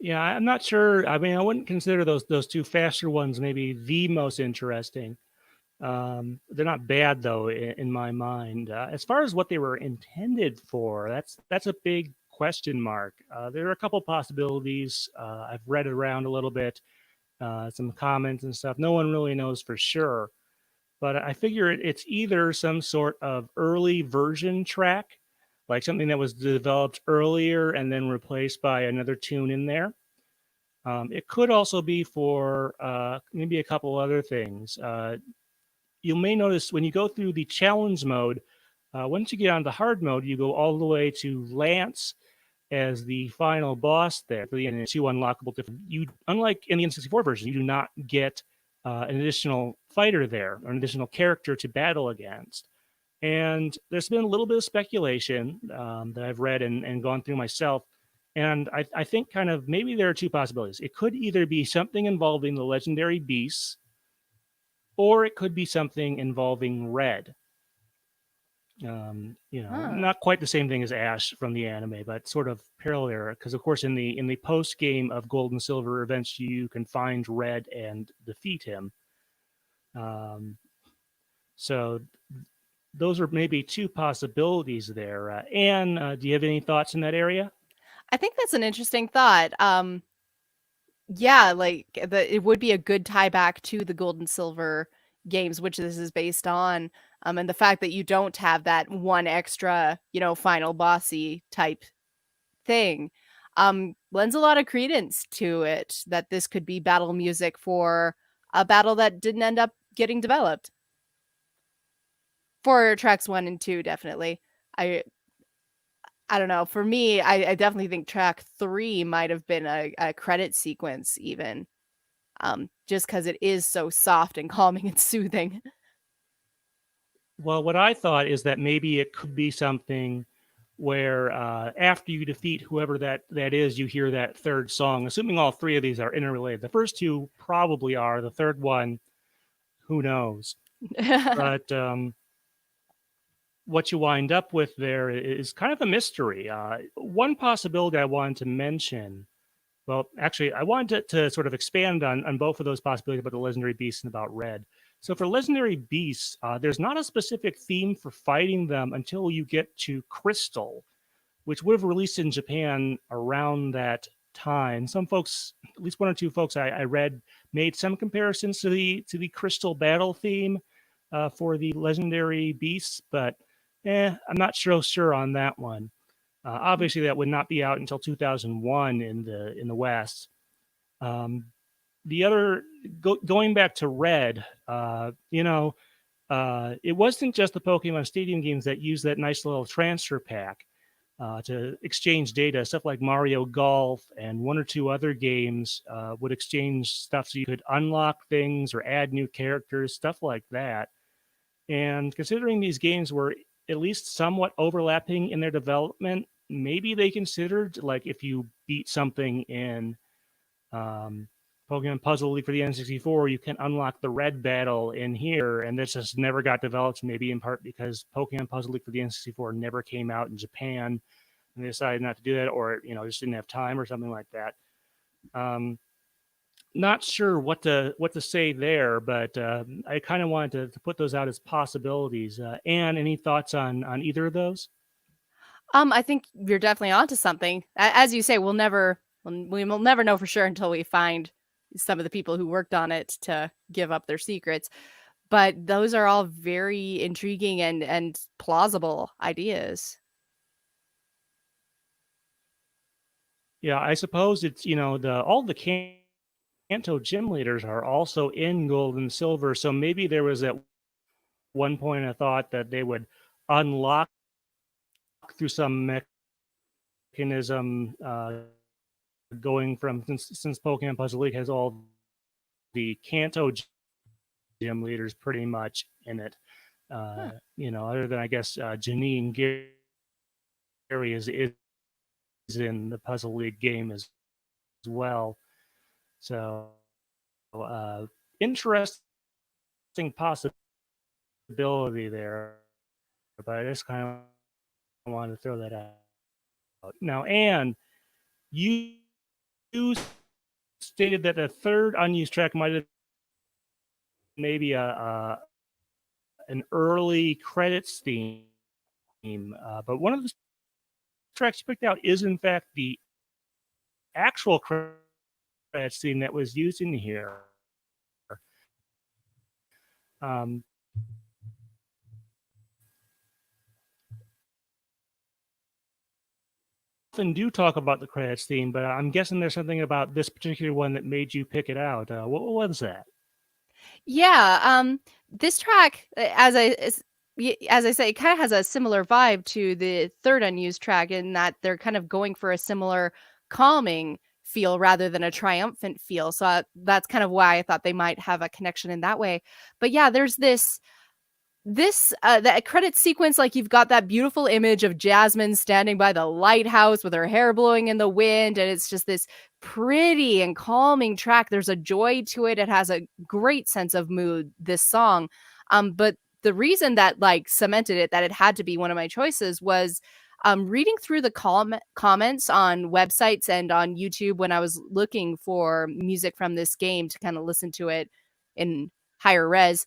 Yeah, I'm not sure. I mean, I wouldn't consider those 2 faster ones maybe the most interesting. They're not bad though in my mind. As far as what they were intended for, that's a big question mark. There are a couple possibilities. I've read around a little bit, some comments and stuff. No one really knows for sure, but I figure it's either some sort of early version track, like something that was developed earlier and then replaced by another tune in there. It could also be for maybe a couple other things. You may notice when you go through the challenge mode, once you get on the hard mode, you go all the way to Lance as the final boss there for the end. 2 unlockable different. You, unlike in the N64 version, you do not get an additional fighter there or an additional character to battle against. And there's been a little bit of speculation that I've read and gone through myself. And I think kind of maybe there are 2 possibilities. It could either be something involving the legendary beasts, or it could be something involving Red. Not quite the same thing as Ash from the anime, but sort of parallel. Because of course, in the post game of Gold and Silver events, you can find Red and defeat him. So those are maybe 2 possibilities there. Anne, do you have any thoughts in that area? I think that's an interesting thought. Yeah, like it would be a good tie back to the Gold and Silver games, which this is based on. And the fact that you don't have that one extra, final bossy type thing, lends a lot of credence to it that this could be battle music for a battle that didn't end up getting developed. For tracks 1 and 2, definitely. I don't know. For me, I definitely think track 3 might have been a credit sequence even. Just because it is so soft and calming and soothing. Well, what I thought is that maybe it could be something where after you defeat whoever that is, you hear that third song, assuming all 3 of these are interrelated. The first 2 probably are. The third one, who knows? But what you wind up with there is kind of a mystery. One possibility I wanted to mention, well, actually, I wanted to sort of expand on both of those possibilities about the legendary beasts and about Red. So for legendary beasts, there's not a specific theme for fighting them until you get to Crystal, which would have released in Japan around that time. Some folks, at least one or two folks I read, made some comparisons to the Crystal Battle theme for the legendary beasts, but I'm not sure on that one. Obviously, that would not be out until 2001 in the West. Um, the other going back to Red, it wasn't just the Pokemon Stadium games that used that nice little transfer pack to exchange data. Stuff like Mario Golf and one or two other games would exchange stuff so you could unlock things or add new characters, stuff like that. And considering these games were at least somewhat overlapping in their development, maybe they considered like if you beat something in um, Pokemon Puzzle League for the N64, you can unlock the red battle in here, and this just never got developed, maybe in part because Pokemon Puzzle League for the N64 never came out in Japan, and they decided not to do that, or just didn't have time or something like that. Not sure what to say there, but I kind of wanted to put those out as possibilities. Anne, any thoughts on either of those? I think you're definitely onto something. As you say, we will never know for sure until we find some of the people who worked on it to give up their secrets. But those are all very intriguing and plausible ideas. Yeah, I suppose it's all the Kanto gym leaders are also in gold and silver, so maybe there was at one point a thought that they would unlock through some mechanism going from since Pokemon Puzzle League has all the Kanto gym leaders pretty much in it. Huh. Other than I guess Janine Gary is in the Puzzle League game as well. So interesting possibility there, but I just kind of wanted to throw that out. Now, Anne, you stated that the third unused track might have maybe an early credits theme, but one of the tracks you picked out is in fact the actual credits theme that was used in here. Um, often do talk about the credits theme, but I'm guessing there's something about this particular one that made you pick it out. What was that? Yeah, this track, as I say, it kind of has a similar vibe to the third unused track in that they're kind of going for a similar calming feel rather than a triumphant feel. So that's kind of why I thought they might have a connection in that way. But yeah, there's this that credit sequence, like you've got that beautiful image of Jasmine standing by the lighthouse with her hair blowing in the wind, and it's just this pretty and calming track. There's a joy to it. It has a great sense of mood, this song. But the reason that like cemented it that it had to be one of my choices was reading through the comments on websites and on YouTube when I was looking for music from this game to kind of listen to it in higher res.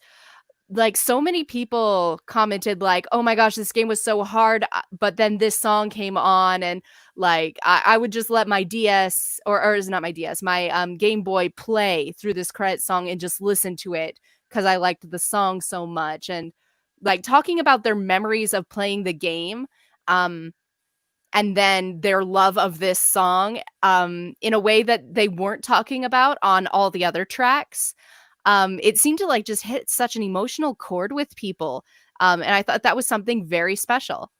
Like so many people commented like, oh my gosh, this game was so hard, but then this song came on, and like I would just let my DS or is not my DS, my Game Boy play through this credit song and just listen to it because I liked the song so much. And like talking about their memories of playing the game, um and then their love of this song in a way that they weren't talking about on all the other tracks. It seemed to like just hit such an emotional chord with people. And I thought that was something very special.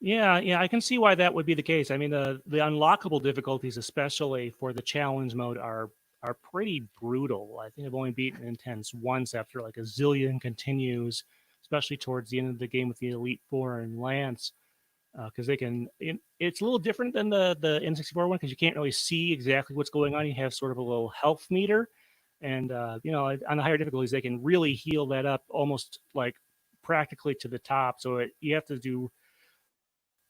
Yeah, I can see why that would be the case. I mean, the unlockable difficulties, especially for the challenge mode, are are pretty brutal. I think I've only beaten Intense once after like a zillion continues, especially towards the end of the game with the Elite Four and Lance, because they can. It's a little different than the N64 one because you can't really see exactly what's going on. You have sort of a little health meter, and on the higher difficulties they can really heal that up almost like practically to the top. So you have to do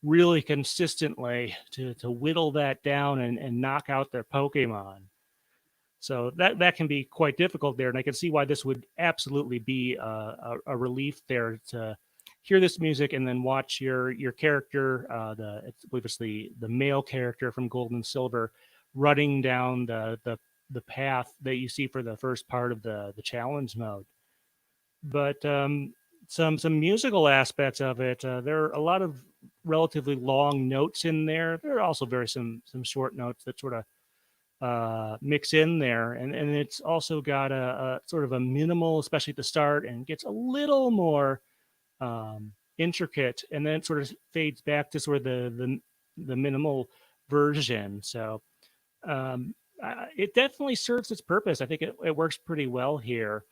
really consistently to whittle that down and knock out their Pokemon. So that can be quite difficult there, and I can see why this would absolutely be a relief there to hear this music and then watch your character, I believe it's the male character from Gold and Silver, running down the path that you see for the first part of the challenge mode. But some musical aspects of it, there are a lot of relatively long notes in there. There are also some short notes that sort of mix in there, and it's also got a sort of a minimal, especially at the start, and gets a little more intricate, and then it sort of fades back to sort of the minimal version. So it definitely serves its purpose. I think it works pretty well here.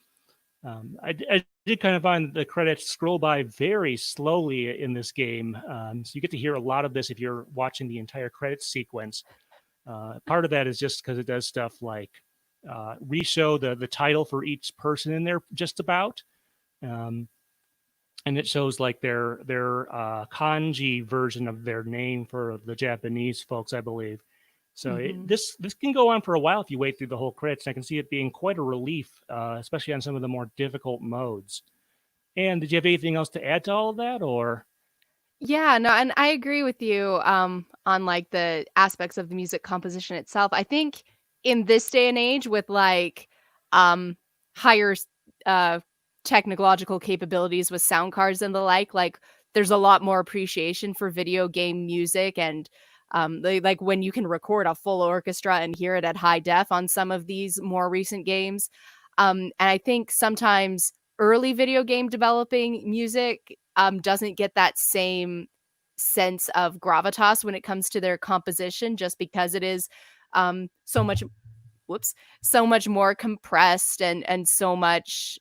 I did kind of find the credits scroll by very slowly in this game, so you get to hear a lot of this if you're watching the entire credits sequence. Part of that is just because it does stuff like re-show the title for each person in there just about, um, and it shows like their kanji version of their name for the Japanese folks, I believe. So this can go on for a while if you wait through the whole credits. I can see it being quite a relief, especially on some of the more difficult modes. And did you have anything else to add to all of that, or? Yeah, no, and I agree with you on like the aspects of the music composition itself. I think in this day and age with like um higher uh technological capabilities with sound cards and the like there's a lot more appreciation for video game music and like when you can record a full orchestra and hear it at high def on some of these more recent games. And I think sometimes early video game developing music doesn't get that same sense of gravitas when it comes to their composition, just because it is so much so much more compressed and so much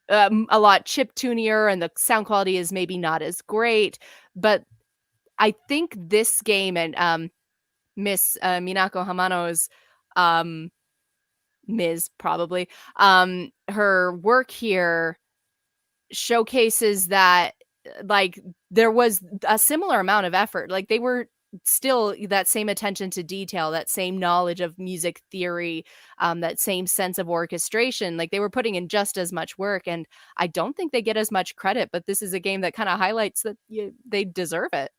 a lot chip tunier, and the sound quality is maybe not as great. But I think this game and Miss Minako Hamano's um Ms. probably her work here showcases that like there was a similar amount of effort. Like they were still that same attention to detail, that same knowledge of music theory, that same sense of orchestration. Like they were putting in just as much work, and I don't think they get as much credit. But this is a game that kind of highlights that they deserve it.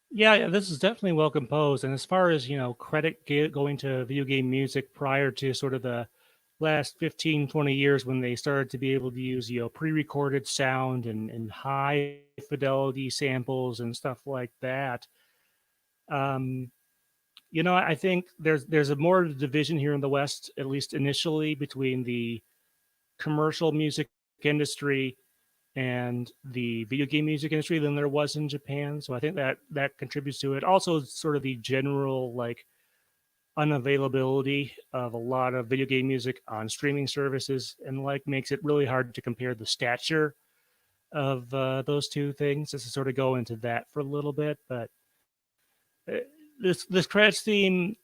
Yeah, this is definitely well composed. And as far as, credit going to video game music prior to sort of the last 15, 20 years when they started to be able to use, pre-recorded sound and high fidelity samples and stuff like that. Um, I think there's a more division here in the West, at least initially, between the commercial music industry and the video game music industry than there was in Japan. So I think that contributes to it. Also, sort of the general like unavailability of a lot of video game music on streaming services and like makes it really hard to compare the stature of those two things. Just to sort of go into that for a little bit, but uh, this credits theme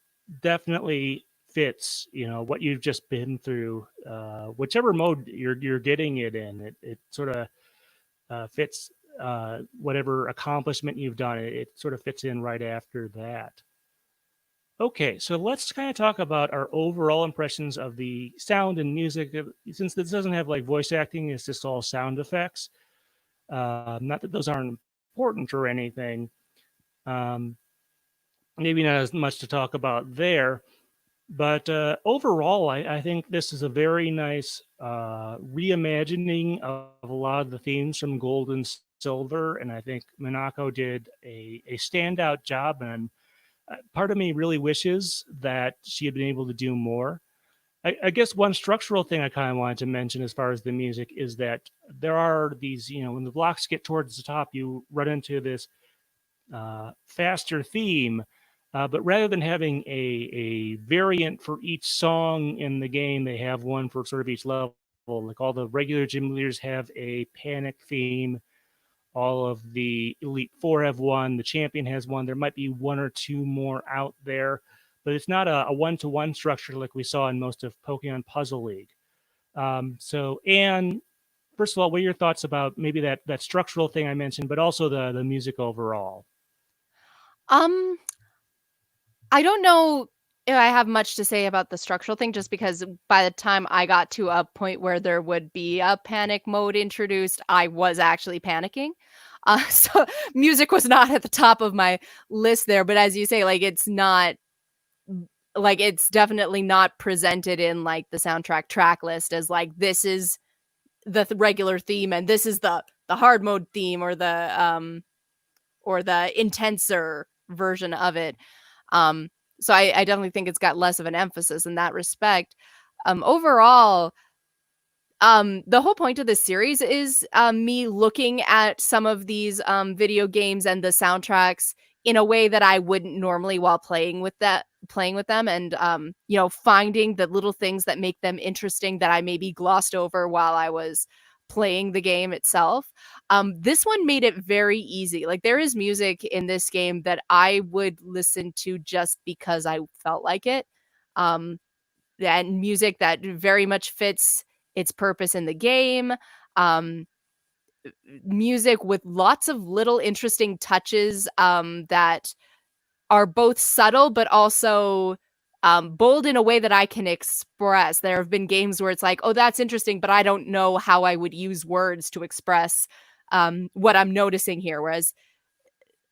definitely fits what you've just been through, whichever mode you're getting it in. It sort of fits whatever accomplishment you've done. It sort of fits in right after that. Okay, so let's kind of talk about our overall impressions of the sound and music. Since this doesn't have like voice acting, it's just all sound effects. Not that those aren't important or anything. Um, Maybe not as much to talk about there, but overall, I think this is a very nice reimagining of a lot of the themes from Gold and Silver, and I think Minako did a standout job. And part of me really wishes that she had been able to do more. I guess one structural thing I kind of wanted to mention as far as the music is that there are these, when the blocks get towards the top, you run into this faster theme. But rather than having a variant for each song in the game, they have one for sort of each level. Like all the regular gym leaders have a panic theme. All of the Elite Four have one. The champion has one. There might be one or two more out there, but it's not a one-to-one structure like we saw in most of Pokemon Puzzle League. So, Anne, first of all, what are your thoughts about maybe that structural thing I mentioned, but also the music overall? Um, I don't know if I have much to say about the structural thing, just because by the time I got to a point where there would be a panic mode introduced, I was actually panicking. So music was not at the top of my list there, but as you say, like it's not like it's definitely not presented in like the soundtrack track list as like this is the regular theme and this is the hard mode theme or the intenser version of it. So I definitely think it's got less of an emphasis in that respect. Overall, the whole point of this series is me looking at some of these video games and the soundtracks in a way that I wouldn't normally while playing with them, and finding the little things that make them interesting that I maybe glossed over while I was playing the game itself. This one made it very easy. Like there is music in this game that I would listen to just because I felt like it. And music that very much fits its purpose in the game. Um, Music with lots of little interesting touches that are both subtle but also bold in a way that I can express. There have been games where it's like, oh, that's interesting, but I don't know how I would use words to express what I'm noticing here. Whereas,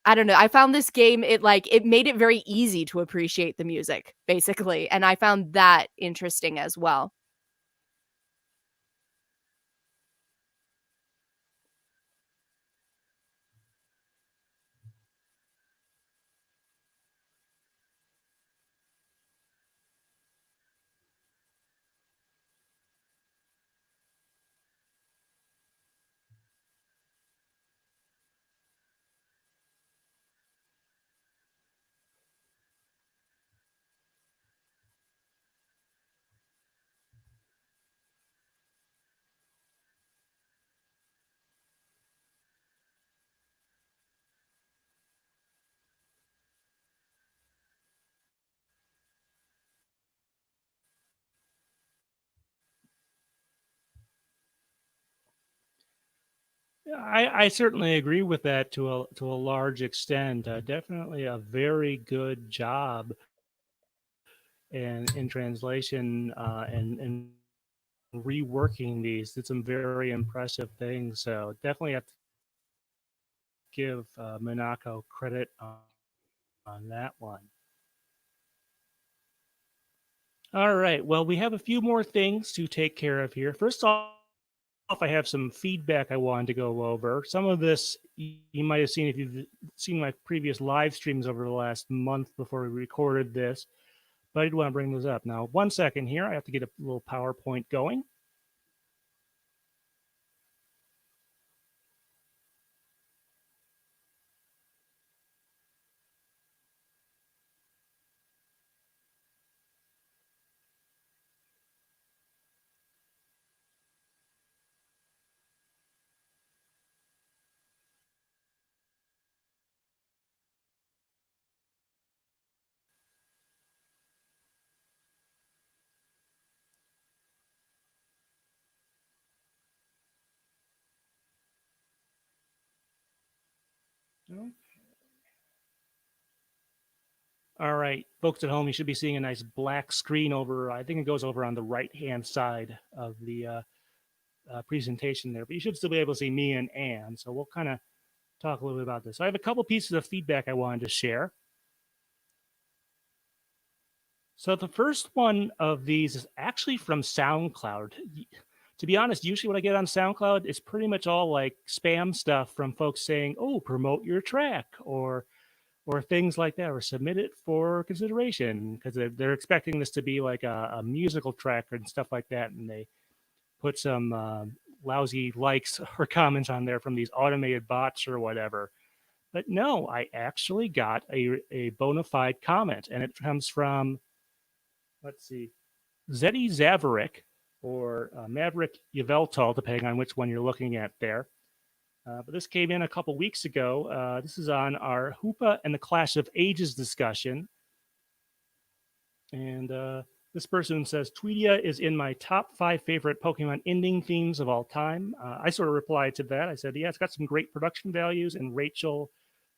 I don't know, I found this game, it made it very easy to appreciate the music, basically. And I found that interesting as well. Yeah, I certainly agree with that to a large extent. Definitely a very good job in translation and reworking these. Did some very impressive things. So definitely have to give Minako credit on that one. All right. Well, we have a few more things to take care of here. First off, I have some feedback I wanted to go over. Some of this you might have seen if you've seen my previous live streams over the last month before we recorded this, but I did want to bring those up. Now, 1 second here. I have to get a little PowerPoint going. All right, folks at home, you should be seeing a nice black screen over. I think it goes over on the right-hand side of the presentation there, but you should still be able to see me and Anne. So we'll kind of talk a little bit about this. So I have a couple pieces of feedback I wanted to share. So the first one of these is actually from SoundCloud. To be honest, usually what I get on SoundCloud is pretty much all like spam stuff from folks saying, "Oh, promote your track," or things like that, or submit it for consideration, because they're expecting this to be like a musical track and stuff like that, and they put some lousy likes or comments on there from these automated bots or whatever. But no, I actually got a bona fide comment, and it comes from, let's see, Zeddy Zaverick or Maverick Yveltal, depending on which one you're looking at there. But this came in a couple weeks ago. This is on our Hoopa and the Clash of Ages discussion. And this person says, Tweedia is in my top 5 favorite Pokemon ending themes of all time. I sort of replied to that. I said, yeah, it's got some great production values, and Rachel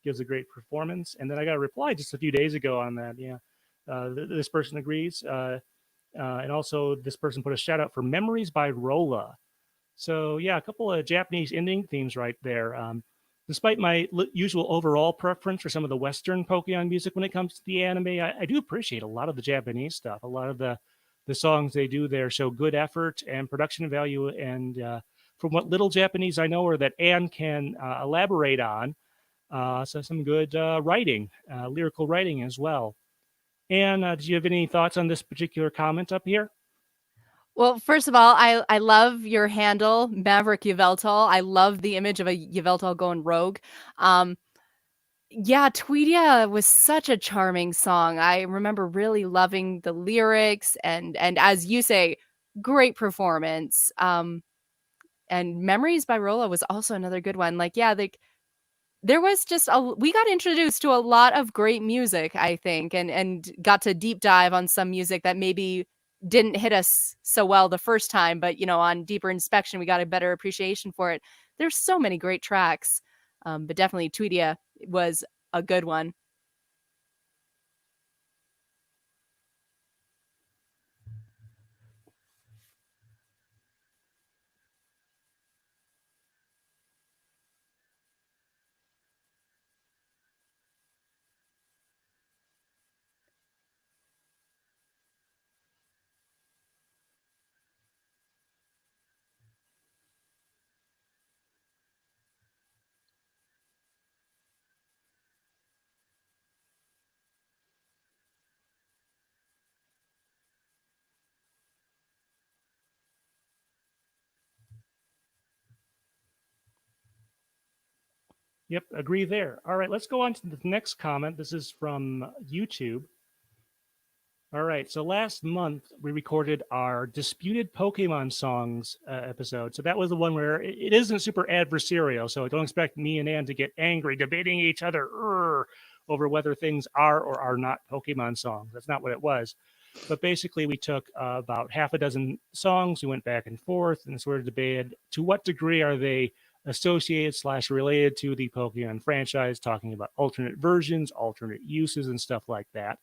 gives a great performance. And then I got a reply just a few days ago on that. Yeah, this person agrees. And also, this person put a shout out for Memories by Rolla. So yeah, a couple of Japanese ending themes right there. Despite my usual overall preference for some of the Western Pokemon music when it comes to the anime, I do appreciate a lot of the Japanese stuff. A lot of the songs they do there show good effort and production value. And from what little Japanese I know, or that Anne can elaborate on, so some good writing, lyrical writing as well. Anne, do you have any thoughts on this particular comment up here? Well, first of all, I love your handle, Maverick Yveltal. I love the image of a Yveltal going rogue. Yeah, Tweedia was such a charming song. I remember really loving the lyrics and as you say, great performance. And Memories by Rolla was also another good one. Like, yeah, there was just we got introduced to a lot of great music, I think, and got to deep dive on some music that maybe didn't hit us so well the first time, but on deeper inspection we got a better appreciation for it. There's so many great tracks, but definitely Tweedia was a good one. Yep, agree there. All right, let's go on to the next comment. This is from YouTube. All right, so last month we recorded our disputed Pokemon songs episode. So that was the one where it isn't super adversarial. So don't expect me and Ann to get angry, debating each other over whether things are or are not Pokemon songs. That's not what it was. But basically, we took about half a dozen songs. We went back and forth and sort of debated to what degree are they associated / related to the Pokemon franchise, talking about alternate versions, alternate uses, and stuff like that.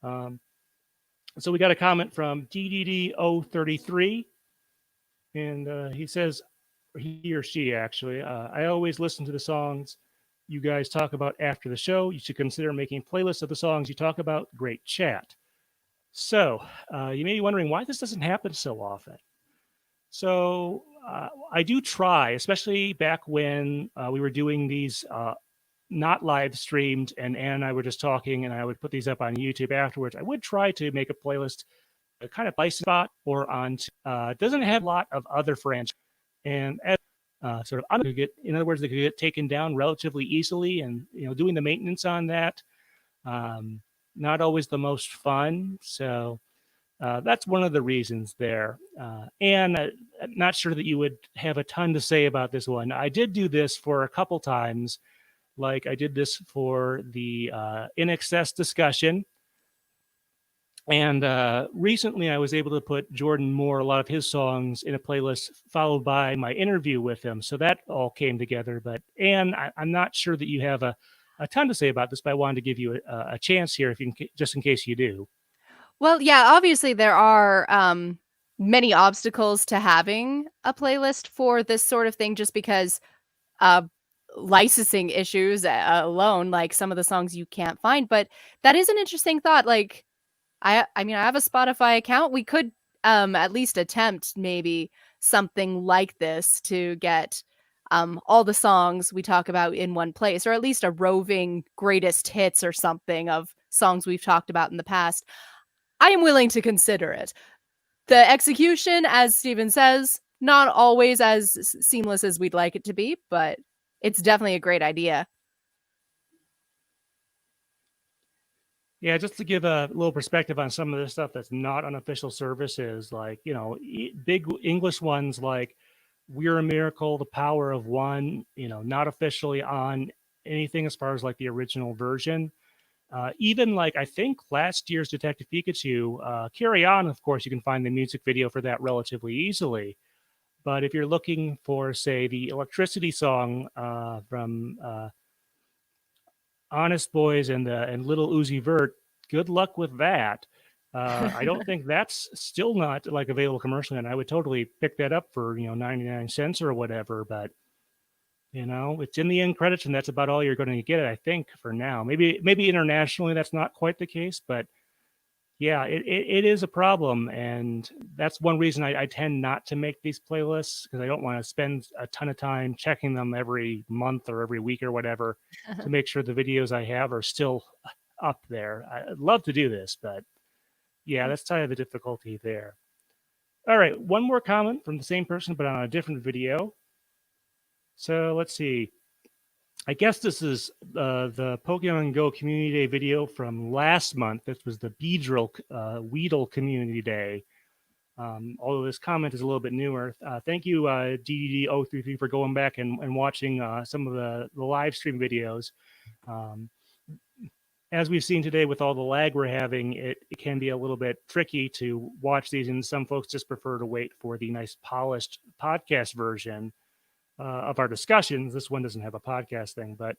So we got a comment from DDD033, and he says, or he or she actually, I always listen to the songs you guys talk about after the show. You should consider making playlists of the songs you talk about. Great chat. So you may be wondering why this doesn't happen so often. So I do try, especially back when we were doing these not live streamed, and Ann and I were just talking, and I would put these up on YouTube afterwards. I would try to make a playlist, a kind of bicycle spot, or on. Doesn't have a lot of other franchises, and as sort of in other words, they could get taken down relatively easily, and doing the maintenance on that, not always the most fun. So that's one of the reasons there. And I'm not sure that you would have a ton to say about this one. I did do this for a couple times. Like I did this for the In Excess discussion. And recently I was able to put Jordan Moore, a lot of his songs, in a playlist, followed by my interview with him. So that all came together. But Anne, I'm not sure that you have a ton to say about this, but I wanted to give you a chance here, just in case you do. Well, yeah, obviously there are many obstacles to having a playlist for this sort of thing, just because uh, licensing issues alone, like some of the songs you can't find. But that is an interesting thought. Like, I mean, I have a Spotify account. We could at least attempt maybe something like this to get all the songs we talk about in one place, or at least a roving greatest hits or something of songs we've talked about in the past. I am willing to consider it. The execution, as Steven says, not always as seamless as we'd like it to be, but it's definitely a great idea. Yeah, just to give a little perspective on some of the stuff that's not on official services, like, big English ones like We're a Miracle, The Power of One, not officially on anything as far as like the original version. Even like I think last year's Detective Pikachu, Carry On, of course, you can find the music video for that relatively easily. But if you're looking for, say, the Electricity song from Honest Boys and Little Uzi Vert, good luck with that. I don't think that's still not like available commercially, and I would totally pick that up for 99 cents or whatever. But it's in the end credits, and that's about all you're going to get, I think, for now. Maybe internationally that's not quite the case, but yeah, it is a problem, and that's one reason I tend not to make these playlists, because I don't want to spend a ton of time checking them every month or every week or whatever to make sure the videos I have are still up there. I'd love to do this, but yeah, that's kind of the difficulty there. All right, one more comment from the same person, but on a different video. So let's see. I guess this is the Pokemon Go Community Day video from last month. This was the Weedle Community Day. Although this comment is a little bit newer. Thank you, DDD033, for going back and watching some of the live stream videos. As we've seen today with all the lag we're having, it can be a little bit tricky to watch these, and some folks just prefer to wait for the nice polished podcast version of our discussions. This one doesn't have a podcast thing, but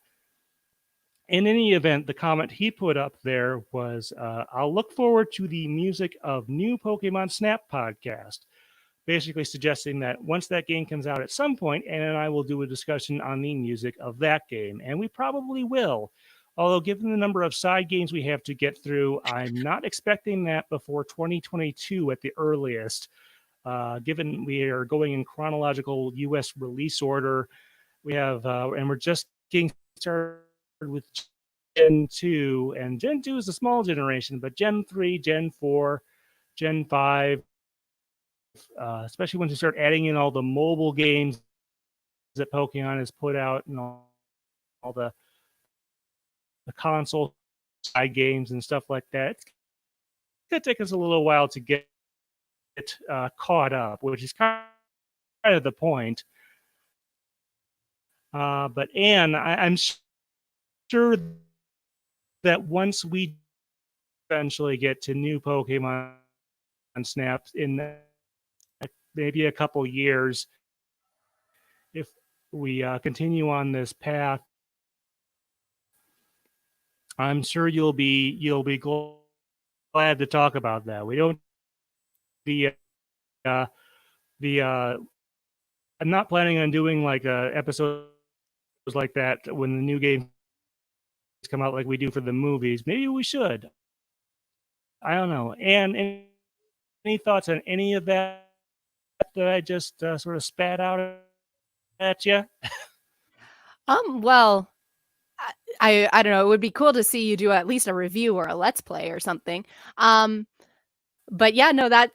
in any event, the comment he put up there was, I'll look forward to the music of new Pokemon Snap podcast, basically suggesting that once that game comes out at some point, Anna and I will do a discussion on the music of that game, and we probably will. Although, given the number of side games we have to get through, I'm not expecting that before 2022 at the earliest. Given we are going in chronological US release order, we have, and we're just getting started with Gen 2, and Gen 2 is a small generation, but Gen 3, Gen 4, Gen 5, especially once you start adding in all the mobile games that Pokemon has put out and all the console side games and stuff like that, it's going to take us a little while to get caught up, which is kind of the point. But Anne, I'm sure that once we eventually get to new Pokemon Snap in maybe a couple years, if we continue on this path, I'm sure you'll be glad to talk about that. We don't uh, the I'm not planning on doing like episodes like that when the new games come out like we do for the movies. Maybe we should. I don't know. And any thoughts on any of that I just sort of spat out at you? Well, I don't know. It would be cool to see you do at least a review or a let's play or something. But yeah, no, that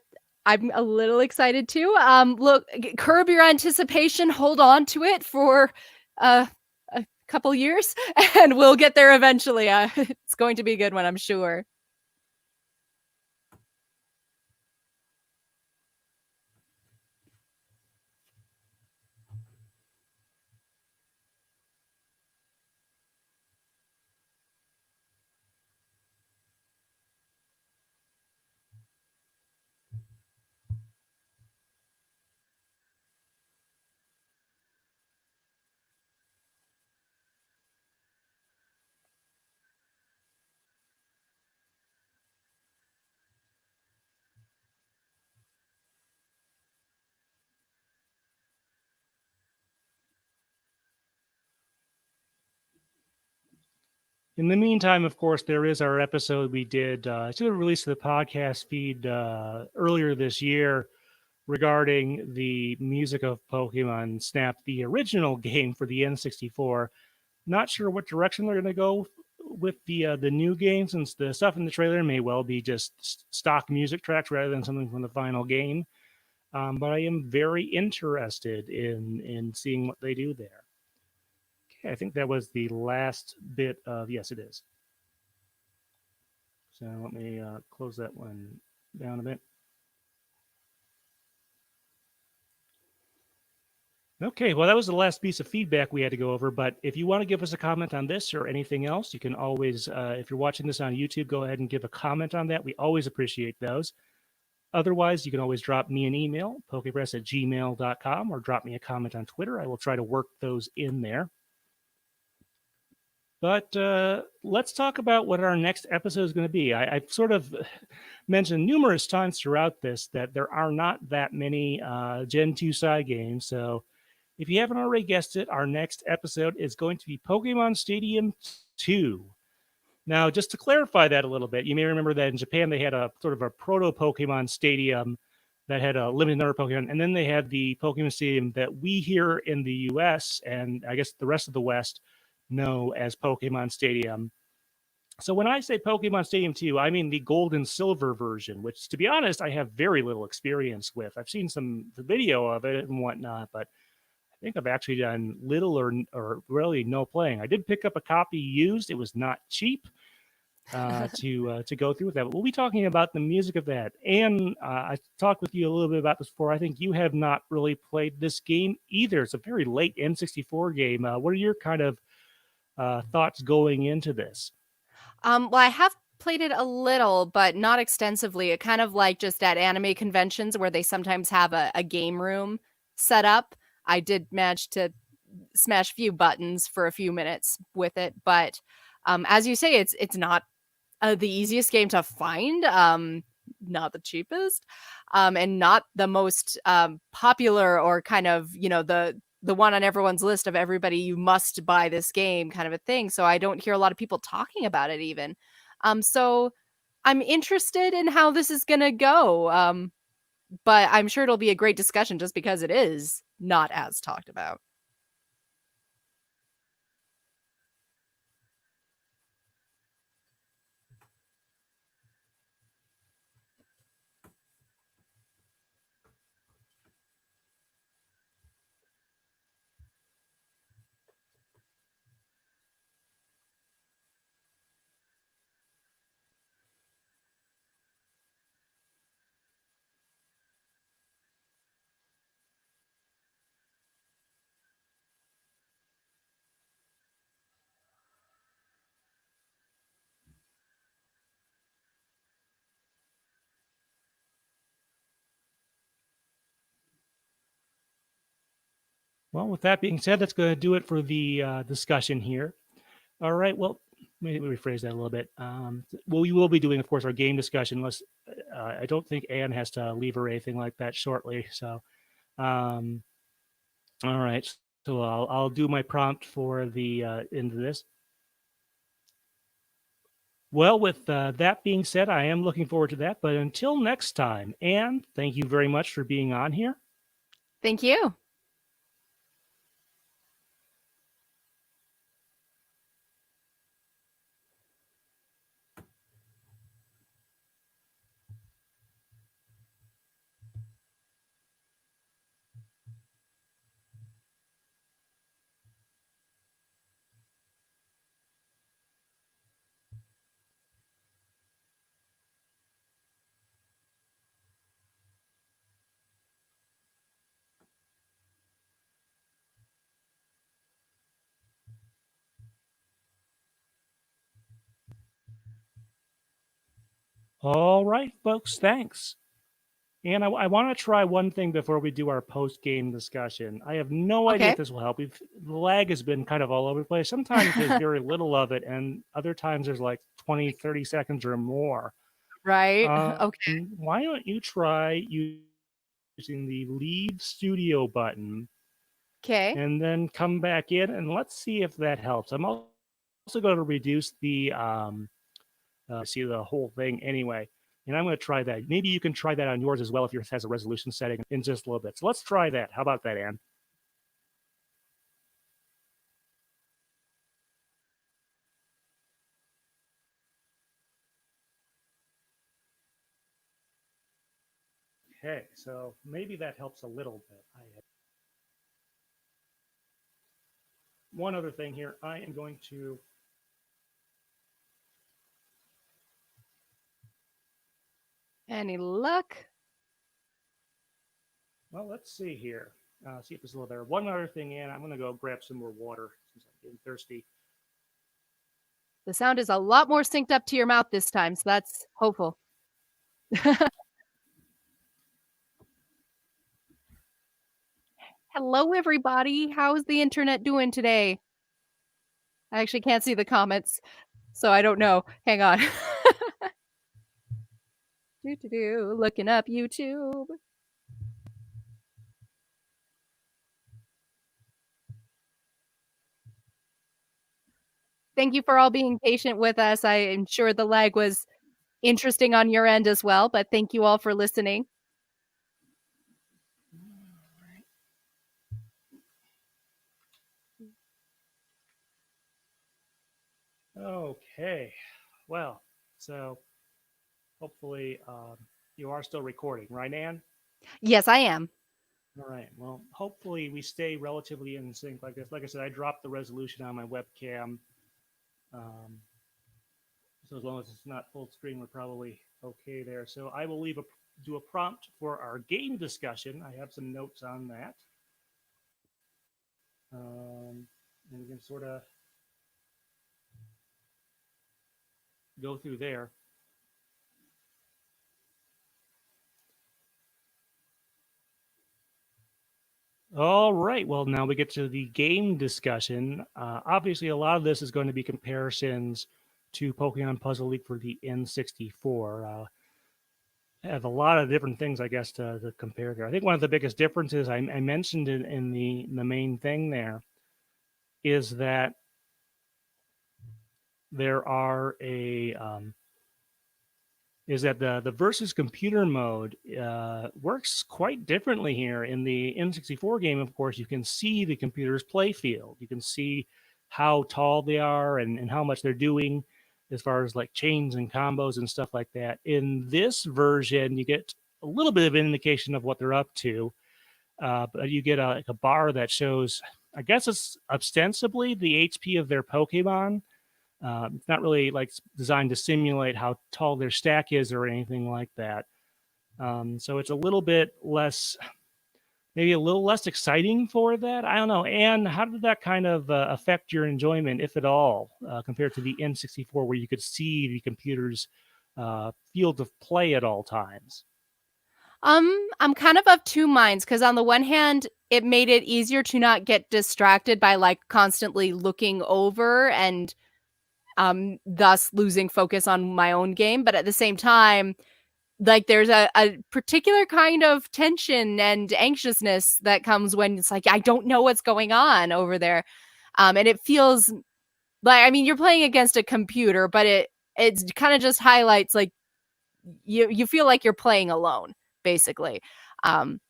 I'm a little excited too. Look, curb your anticipation. Hold on to it for a couple years, and we'll get there eventually. It's going to be a good one, I'm sure. In the meantime, of course, there is our episode we did. It should have released to the podcast feed earlier this year regarding the music of Pokemon Snap, the original game for the N64. Not sure what direction they're going to go with the new game, since the stuff in the trailer may well be just stock music tracks rather than something from the final game. But I am very interested in seeing what they do there. Okay, I think that was the last bit of, yes, it is. So let me close that one down a bit. Okay, well, that was the last piece of feedback we had to go over. But if you want to give us a comment on this or anything else, you can always, if you're watching this on YouTube, go ahead and give a comment on that. We always appreciate those. Otherwise, you can always drop me an email, pokepress@gmail.com, or drop me a comment on Twitter. I will try to work those in there. But let's talk about what our next episode is going to be. I've sort of mentioned numerous times throughout this that there are not that many Gen 2 side games. So if you haven't already guessed it, our next episode is going to be Pokemon Stadium 2. Now, just to clarify that a little bit, you may remember that in Japan they had a sort of a proto-Pokemon Stadium that had a limited number of Pokemon, and then they had the Pokemon Stadium that we here in the US and I guess the rest of the West know as Pokemon Stadium. So when I say Pokemon Stadium 2, I mean the gold and silver version, which, to be honest, I have very little experience with. I've seen some video of it and whatnot, but I think I've actually done little or really no playing. I did pick up a copy used. It was not cheap to go through with that. But we'll be talking about the music of that. And I talked with you a little bit about this before. I think you have not really played this game either. It's a very late N64 game. What are your kind of thoughts going into this? Well, I have played it a little, but not extensively. It kind of like just at anime conventions where they sometimes have a game room set up. I did manage to smash a few buttons for a few minutes with it, but as you say, it's not the easiest game to find, not the cheapest, and not the most popular or kind of, the one on everyone's list of everybody, you must buy this game kind of a thing. So I don't hear a lot of people talking about it even. So I'm interested in how this is going to go. But I'm sure it'll be a great discussion just because it is not as talked about. Well, with that being said, that's going to do it for the discussion here. All right. Well, maybe rephrase that a little bit. Well, we will be doing, of course, our game discussion. Unless I don't think Anne has to leave or anything like that shortly. So, all right. So I'll do my prompt for the end of this. Well, with that being said, I am looking forward to that. But until next time, Anne, thank you very much for being on here. Thank you. All right, folks. Thanks. And I want to try one thing before we do our post-game discussion. I have no idea Okay. if this will help. The lag has been kind of all over the place. Sometimes there's very little of it, and other times there's like 20, 30 seconds or more. Right. Okay. Why don't you try using the leave studio button Okay. and then come back in, and let's see if that helps. I'm also also going to reduce the see the whole thing anyway. And I'm going to try that. Maybe you can try that on yours as well if yours has a resolution setting in just a little bit. So let's try that. How about that, Anne? Okay, so maybe that helps a little bit. One other thing here, I am going to Any luck? well, let's see here. See if it's a little better. One other thing, Anne, I'm going to go grab some more water since I'm getting thirsty. The sound is a lot more synced up to your mouth this time, so that's hopeful. Hello, everybody. How's the internet doing today? I actually can't see the comments, so I don't know. Hang on. Looking up YouTube. Thank you for all being patient with us. I am sure the lag was interesting on your end as well, but thank you all for listening. Okay, well, so hopefully you are still recording, right, Anne? Yes, I am. All right. Well, hopefully we stay relatively in sync like this. Like I said, I dropped the resolution on my webcam. So as long as it's not full screen, we're probably okay there. So I will do a prompt for our game discussion. I have some notes on that. And we can sort of go through there. All right. Well, now we get to the game discussion. Obviously, a lot of this is going to be comparisons to Pokemon Puzzle League for the N64. I have a lot of different things, I guess, to compare there. I think one of the biggest differences I mentioned in the main thing there is that there are is that the versus computer mode works quite differently here. In the N64 game, of course, you can see the computer's play field. You can see how tall they are and how much they're doing as far as like chains and combos and stuff like that. In this version, you get a little bit of an indication of what they're up to, but you get like a bar that shows, I guess it's ostensibly the HP of their Pokemon. It's not really like designed to simulate how tall their stack is or anything like that. So it's a little bit less, maybe a little less exciting for that. I don't know. Anne, how did that kind of affect your enjoyment, if at all, compared to the N64, where you could see the computer's field of play at all times? I'm kind of two minds because on the one hand, it made it easier to not get distracted by like constantly looking over and thus losing focus on my own game. But at the same time, like there's a particular kind of tension and anxiousness that comes when it's like, I don't know what's going on over there. And it feels like, I mean, you're playing against a computer, but it kind of just highlights like you feel like you're playing alone, basically. And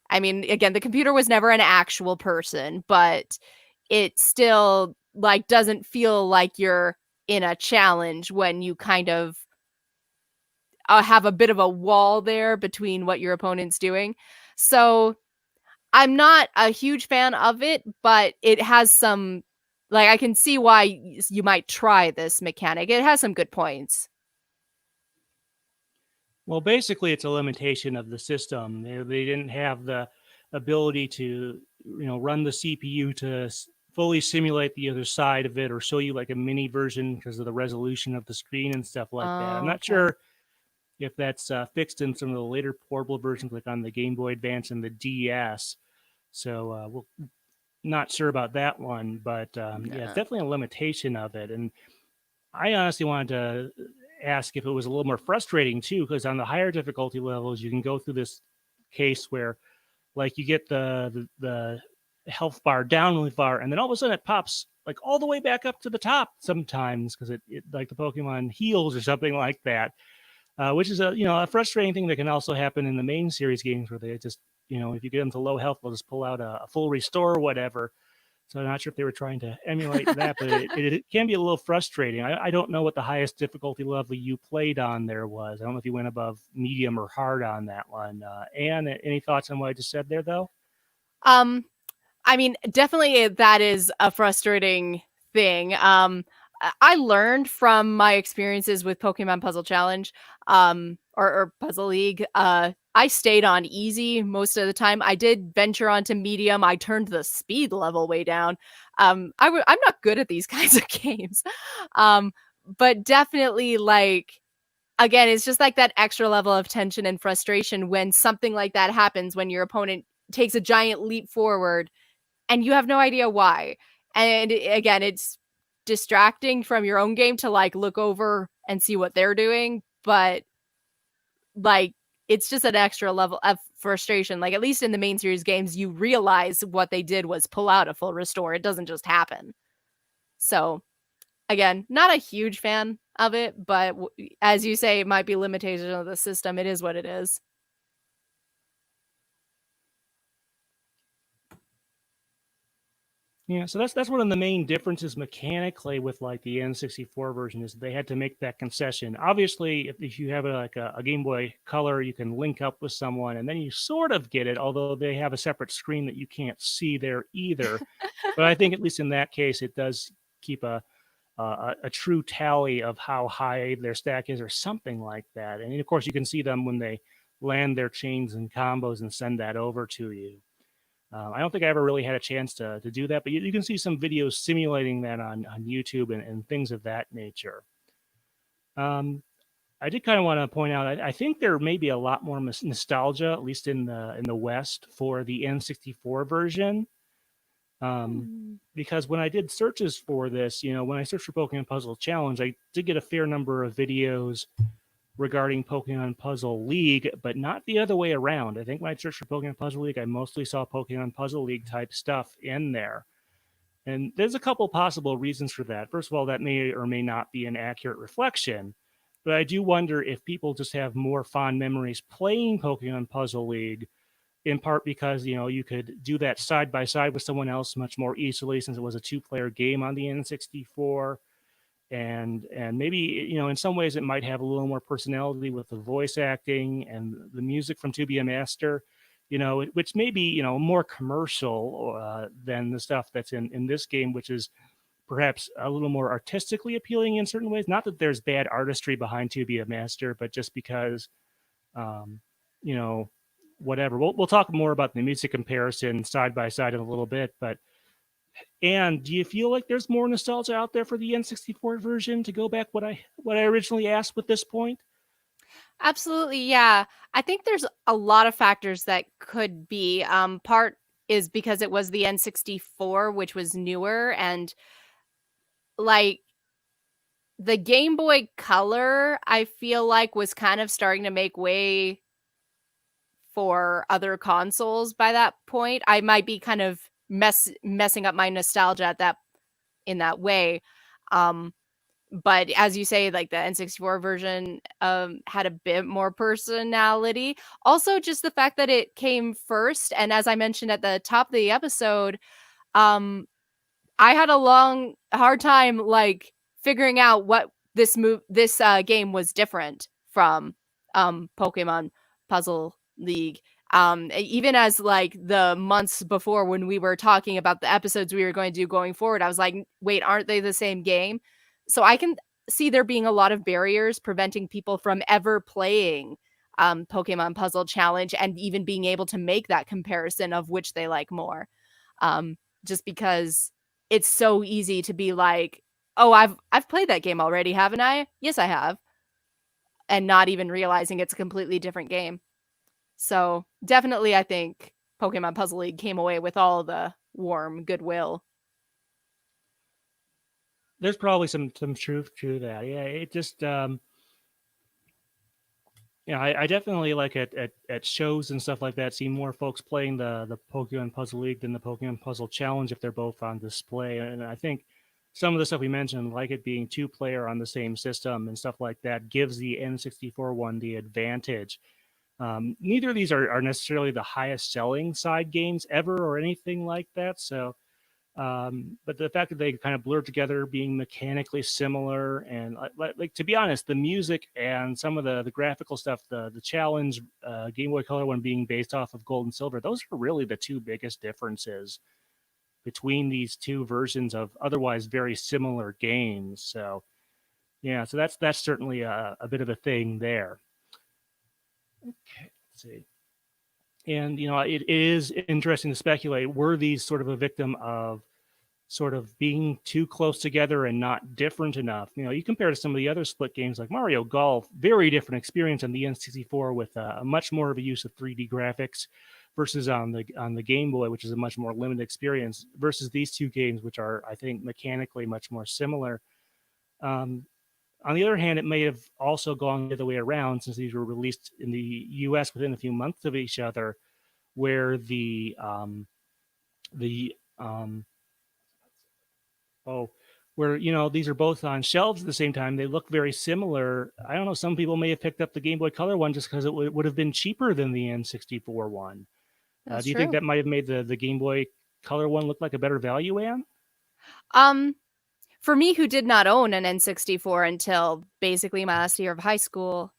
I mean, again, the computer was never an actual person, but it still like doesn't feel like you're in a challenge when you kind of have a bit of a wall there between what your opponent's doing. So I'm not a huge fan of it, but it has some, like, I can see why you might try this mechanic. It has some good points. Well, basically, it's a limitation of the system. They didn't have the ability to, run the CPU to fully simulate the other side of it or show you like a mini version because of the resolution of the screen and stuff like that. I'm not sure if that's fixed in some of the later portable versions, like on the Game Boy Advance and the DS. So we're not sure about that one, but yeah, it's definitely a limitation of it. And I honestly wanted to ask if it was a little more frustrating too, because on the higher difficulty levels, you can go through this case where, like, you get the health bar down really far, and then all of a sudden it pops like all the way back up to the top sometimes because it like the Pokemon heals or something like that, which is a frustrating thing that can also happen in the main series games where they just if you get them to low health, they'll just pull out a full restore or whatever. So I'm not sure if they were trying to emulate that, but it can be a little frustrating. I don't know what the highest difficulty level you played on there was. I don't know if you went above medium or hard on that one. Anne, any thoughts on what I just said there, though? Um, I mean, definitely that is a frustrating thing. I learned from my experiences with Pokemon Puzzle Challenge, or Puzzle League. I stayed on easy most of the time. I did venture onto medium. I turned the speed level way down. I'm not good at these kinds of games. But definitely like again, it's just like that extra level of tension and frustration when something like that happens when your opponent takes a giant leap forward and you have no idea why. And again, it's distracting from your own game to like look over and see what they're doing, but like it's just an extra level of frustration. Like at least in the main series games, you realize what they did was pull out a full restore. It doesn't just happen. So again, not a huge fan of it, but as you say, it might be limitation of the system. It is what it is. Yeah, so that's one of the main differences mechanically with like the N64 version is they had to make that concession. Obviously, if you have like a Game Boy Color, you can link up with someone and then you sort of get it, although they have a separate screen that you can't see there either. But I think at least in that case, it does keep a true tally of how high their stack is or something like that. And of course, you can see them when they land their chains and combos and send that over to you. I don't think I ever really had a chance to do that, but you can see some videos simulating that on YouTube and things of that nature. I did kind of want to point out, I think there may be a lot more nostalgia, at least in the West, for the N64 version. Because when I did searches for this, when I searched for Pokemon Puzzle Challenge, I did get a fair number of videos regarding Pokemon Puzzle League, but not the other way around. I think when I searched for Pokemon Puzzle League, I mostly saw Pokemon Puzzle League type stuff in there. And there's a couple possible reasons for that. First of all, that may or may not be an accurate reflection, but I do wonder if people just have more fond memories playing Pokemon Puzzle League, in part because you could do that side by side with someone else much more easily since it was a two-player game on the N64. And maybe in some ways it might have a little more personality with the voice acting and the music from To Be a Master, which may be more commercial than the stuff that's in this game, which is perhaps a little more artistically appealing in certain ways. Not that there's bad artistry behind To Be a Master, but just because whatever. We'll talk more about the music comparison side by side in a little bit, but. And do you feel like there's more nostalgia out there for the N64 version to go back what I originally asked with this point? Absolutely, yeah. I think there's a lot of factors that could be. Part is because it was the N64, which was newer, and like the Game Boy Color, I feel like was kind of starting to make way for other consoles by that point. I might be kind of messing up my nostalgia at that in that way. But as you say, like the N64 version had a bit more personality. Also, just the fact that it came first, and as I mentioned at the top of the episode, I had a hard time like figuring out what this game was different from Pokemon Puzzle League. Even as like the months before when we were talking about the episodes we were going to do going forward, I was like, wait, aren't they the same game? So I can see there being a lot of barriers preventing people from ever playing Pokemon Puzzle Challenge and even being able to make that comparison of which they like more. Just because it's so easy to be like, oh, I've played that game already, haven't I? Yes, I have. And not even realizing it's a completely different game. So definitely, I think Pokemon Puzzle League came away with all the warm goodwill. There's probably some truth to that. Yeah, it just I definitely like at shows and stuff like that see more folks playing the Pokemon Puzzle League than the Pokemon Puzzle Challenge if they're both on display. And I think some of the stuff we mentioned, like it being 2-player on the same system and stuff like that, gives the N64 one the advantage. Neither of these are necessarily the highest selling side games ever or anything like that. So, but the fact that they kind of blur together, being mechanically similar, and like to be honest, the music and some of the graphical stuff, the challenge Game Boy Color one being based off of Gold and Silver, those are really the two biggest differences between these two versions of otherwise very similar games. So yeah, so that's certainly a bit of a thing there. Okay, let's see. And it is interesting to speculate, were these sort of a victim of sort of being too close together and not different enough? You compare to some of the other split games like Mario Golf, very different experience on the N64 with a much more of a use of 3D graphics versus on the Game Boy, which is a much more limited experience, versus these two games, which are, I think, mechanically much more similar. On the other hand, it may have also gone the other way around, since these were released in the U.S. within a few months of each other, where these are both on shelves at the same time. They look very similar. I don't know. Some people may have picked up the Game Boy Color one just because it would have been cheaper than the N64 one. That's Do you think true. that might have made the Game Boy Color one look like a better value, Anne? For me, who did not own an N64 until basically my last year of high school,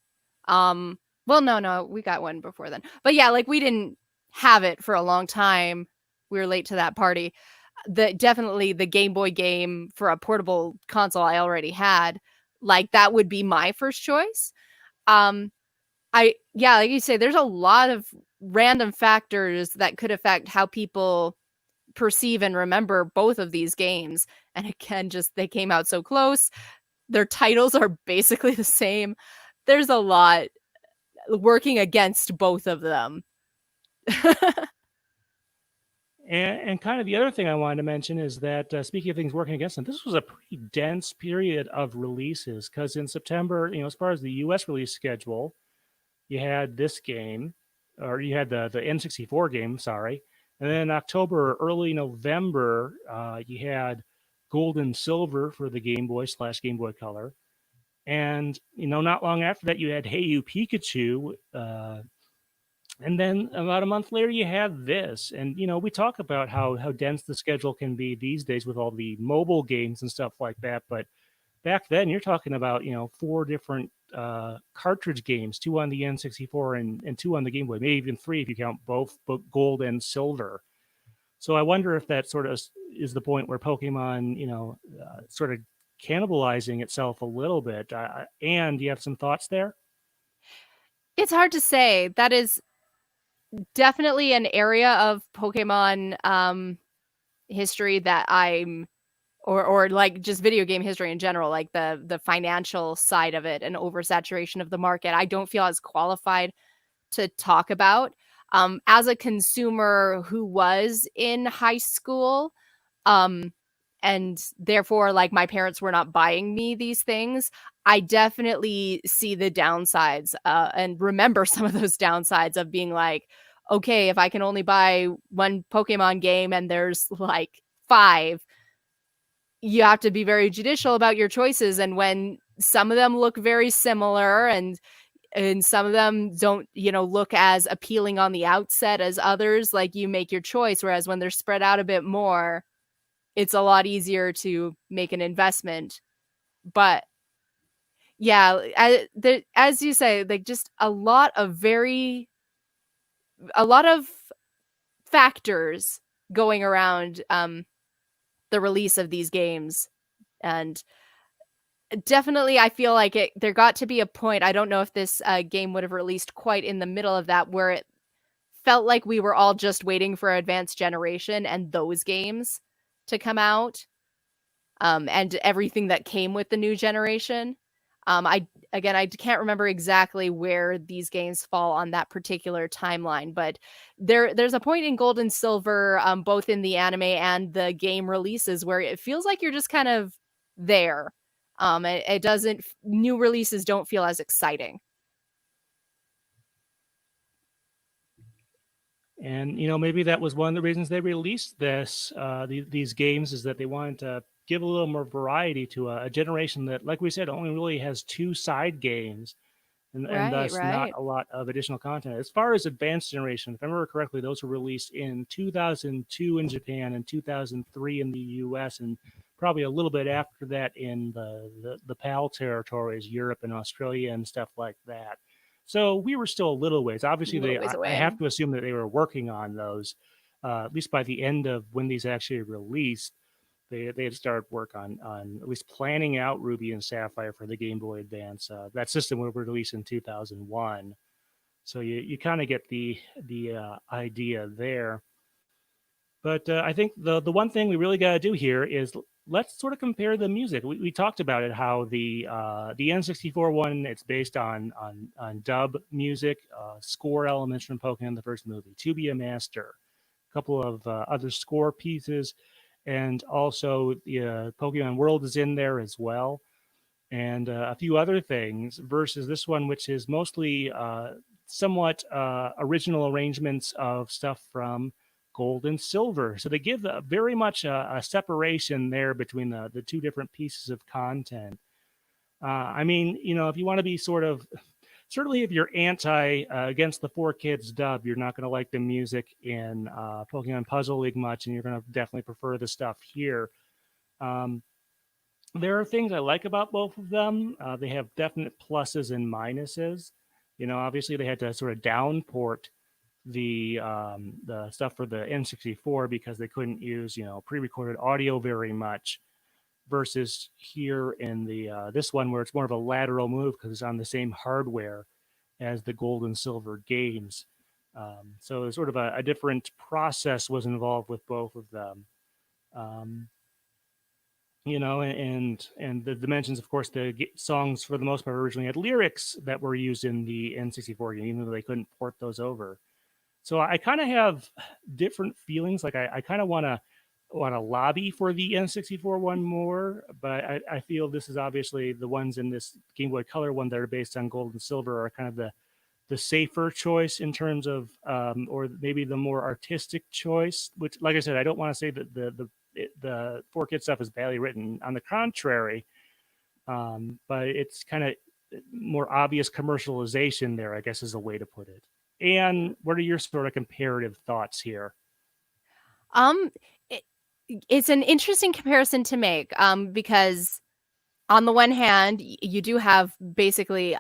well, no, we got one before then. But yeah, like we didn't have it for a long time. We were late to that party. Definitely the Game Boy game for a portable console I already had, like that would be my first choice. Um, like you say, there's a lot of random factors that could affect how people perceive and remember both of these games. And again, just they came out so close. Their titles are basically the same. There's a lot working against both of them. And kind of the other thing I wanted to mention is that, speaking of things working against them, this was a pretty dense period of releases, because in September, as far as the U.S. release schedule, you had this game, or you had the N64 game, sorry. And then in October, early November, you had Gold and Silver for the Game Boy / Game Boy Color. And, not long after that, you had Hey You Pikachu. And then about a month later, you had this. And, we talk about how dense the schedule can be these days with all the mobile games and stuff like that. But back then, you're talking about, 4 different cartridge games, 2 on the N64 and 2 on the Game Boy, maybe even 3 if you count both Gold and Silver. So I wonder if that sort of is the point where Pokemon, sort of cannibalizing itself a little bit. And do you have some thoughts there? It's hard to say. That is definitely an area of Pokemon history that I'm or like just video game history in general, like the financial side of it and oversaturation of the market. I don't feel as qualified to talk about. As a consumer who was in high school, um, and therefore, like my parents were not buying me these things, I definitely see the downsides and remember some of those downsides of being like, okay, if I can only buy one Pokemon game and there's like 5, you have to be very judicial about your choices. And when some of them look very similar and some of them don't, look as appealing on the outset as others, like you make your choice. Whereas when they're spread out a bit more, it's a lot easier to make an investment. But yeah, as you say, like just a lot of factors going around the release of these games. And definitely I feel like there got to be a point, I don't know if this game would have released quite in the middle of that, where it felt like we were all just waiting for Advanced Generation and those games to come out, and everything that came with the new generation. I can't remember exactly where these games fall on that particular timeline, but there's a point in Gold and Silver, both in the anime and the game releases, where it feels like you're just kind of there. It doesn't. New releases don't feel as exciting. And maybe that was one of the reasons they released these games, is that they wanted to give a little more variety to a generation that, like we said, only really has 2 side games and Right, thus not right. a lot of additional content. As far as advanced generation, if I remember correctly, those were released in 2002 in Japan and 2003 in the US, and probably a little bit after that in the PAL territories, Europe and Australia and stuff like that. So we were still a little ways. A Obviously, little ways I away. have to assume that they were working on those, at least by the end of when these actually released. They had started work on at least planning out Ruby and Sapphire for the Game Boy Advance. That system was released in 2001, so you kind of get the idea there. But I think the one thing we really got to do here is let's sort of compare the music. We talked about it, how the N64 one, it's based on dub music, score elements from Pokemon the first movie, To Be a Master, a couple of other score pieces, and also the Pokemon World is in there as well, and a few other things. Versus this one, which is mostly somewhat original arrangements of stuff from Gold and Silver. So they give very much a separation there between the two different pieces of content. I mean, if you want to be sort of certainly if you're anti against the 4 Kids dub, you're not going to like the music in Pokemon Puzzle League much, and you're going to definitely prefer the stuff here. Um, there are things I like about both of them. They have definite pluses and minuses. Obviously they had to sort of downport the stuff for the N64 because they couldn't use pre-recorded audio very much. Versus here in the this one where it's more of a lateral move because it's on the same hardware as the Gold and Silver games. So sort of a different process was involved with both of them. Um, and the dimensions, of course, the songs for the most part originally had lyrics that were used in the N64 game, even though they couldn't port those over. So I kind of have different feelings. Like I kind of want to lobby for the N64 one more, but I feel this is obviously the ones in this Game Boy Color one that are based on Gold and Silver are kind of the safer choice in terms of, or maybe the more artistic choice. Which, like I said, I don't want to say that the 4 Kids stuff is badly written. On the contrary, but it's kind of more obvious commercialization there, I guess, is a way to put it. And what are your sort of comparative thoughts here? Um, it, it's an interesting comparison to make, because on the one hand, you do have basically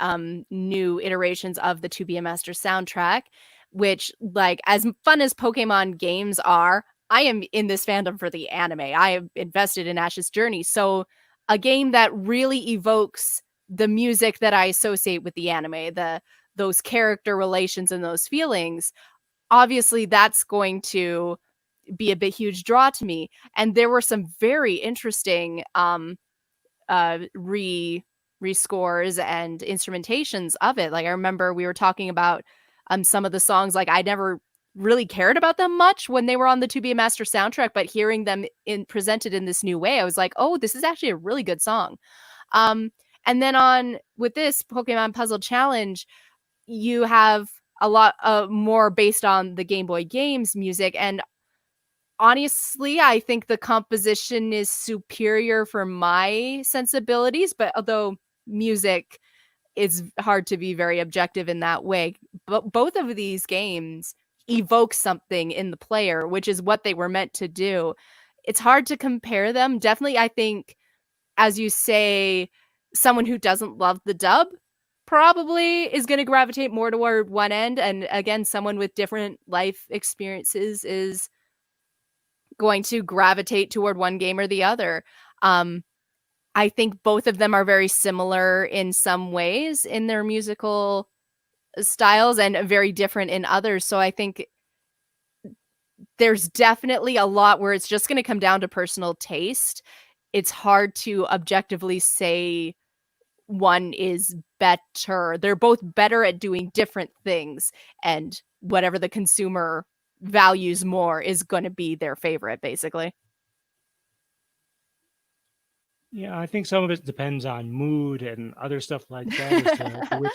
new iterations of the To Be a Master soundtrack, which, like, as fun as Pokemon games are, I am in this fandom for the anime. I have invested in Ash's Journey. So a game that really evokes the music that I associate with the anime, those character relations and those feelings, obviously that's going to be a big huge draw to me. And there were some very interesting rescores and instrumentations of it. Like I remember we were talking about some of the songs, like I never really cared about them much when they were on the To Be a Master soundtrack, but hearing them presented in this new way, I was like, oh, this is actually a really good song. Um and then on with this Pokemon Puzzle Challenge, you have a lot more based on the Game Boy games music, and honestly, I think the composition is superior for my sensibilities, but although music is hard to be very objective in that way, but both of these games evoke something in the player, which is what they were meant to do. It's hard to compare them. Definitely, I think, as you say, someone who doesn't love the dub probably is going to gravitate more toward one end. And again, someone with different life experiences is going to gravitate toward one game or the other. Um, I think both of them are very similar in some ways in their musical styles and very different in others. So I think there's definitely a lot where it's just going to come down to personal taste. It's hard to objectively say one is better. They're both better at doing different things, and whatever the consumer values more is going to be their favorite, basically. Yeah, I think some of it depends on mood and other stuff like that as to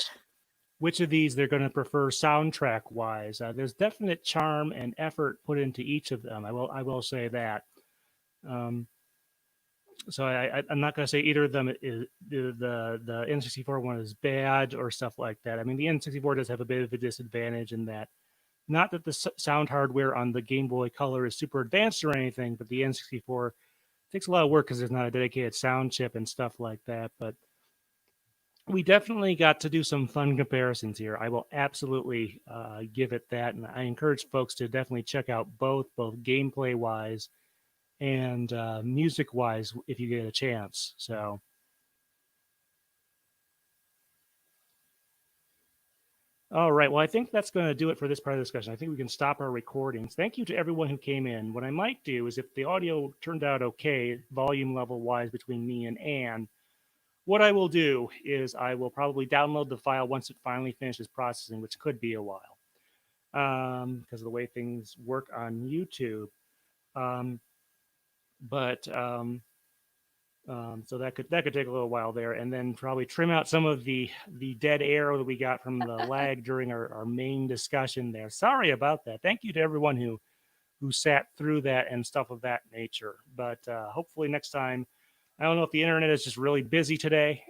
which of these they're going to prefer soundtrack wise. There's definite charm and effort put into each of them. I will say that. Um, So I'm not going to say either of them is the N64 one is bad or stuff like that. I mean, the N64 does have a bit of a disadvantage in that, not that the sound hardware on the Game Boy Color is super advanced or anything, but the N64 takes a lot of work because there's not a dedicated sound chip and stuff like that. But we definitely got to do some fun comparisons here. I will absolutely give it that, and I encourage folks to definitely check out both gameplay wise and music wise if you get a chance. So. All right. Well, I think that's going to do it for this part of the discussion. I think we can stop our recordings. Thank you to everyone who came in. What I might do is, if the audio turned out okay, volume level wise, between me and Anne, what I will do is I will probably download the file once it finally finishes processing, which could be a while because of the way things work on YouTube. Um, but so that could take a little while there, and then probably trim out some of the dead air that we got from the lag during our main discussion there. Sorry about that. Thank you to everyone who sat through that and stuff of that nature. But hopefully next time, I don't know if the internet is just really busy today,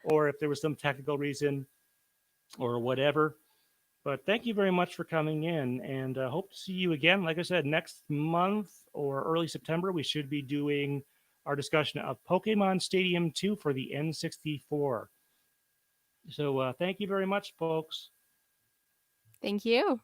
or if there was some technical reason or whatever. But thank you very much for coming in, and hope to see you again. Like I said, next month or early September, we should be doing our discussion of Pokemon Stadium 2 for the N64. So thank you very much, folks. Thank you.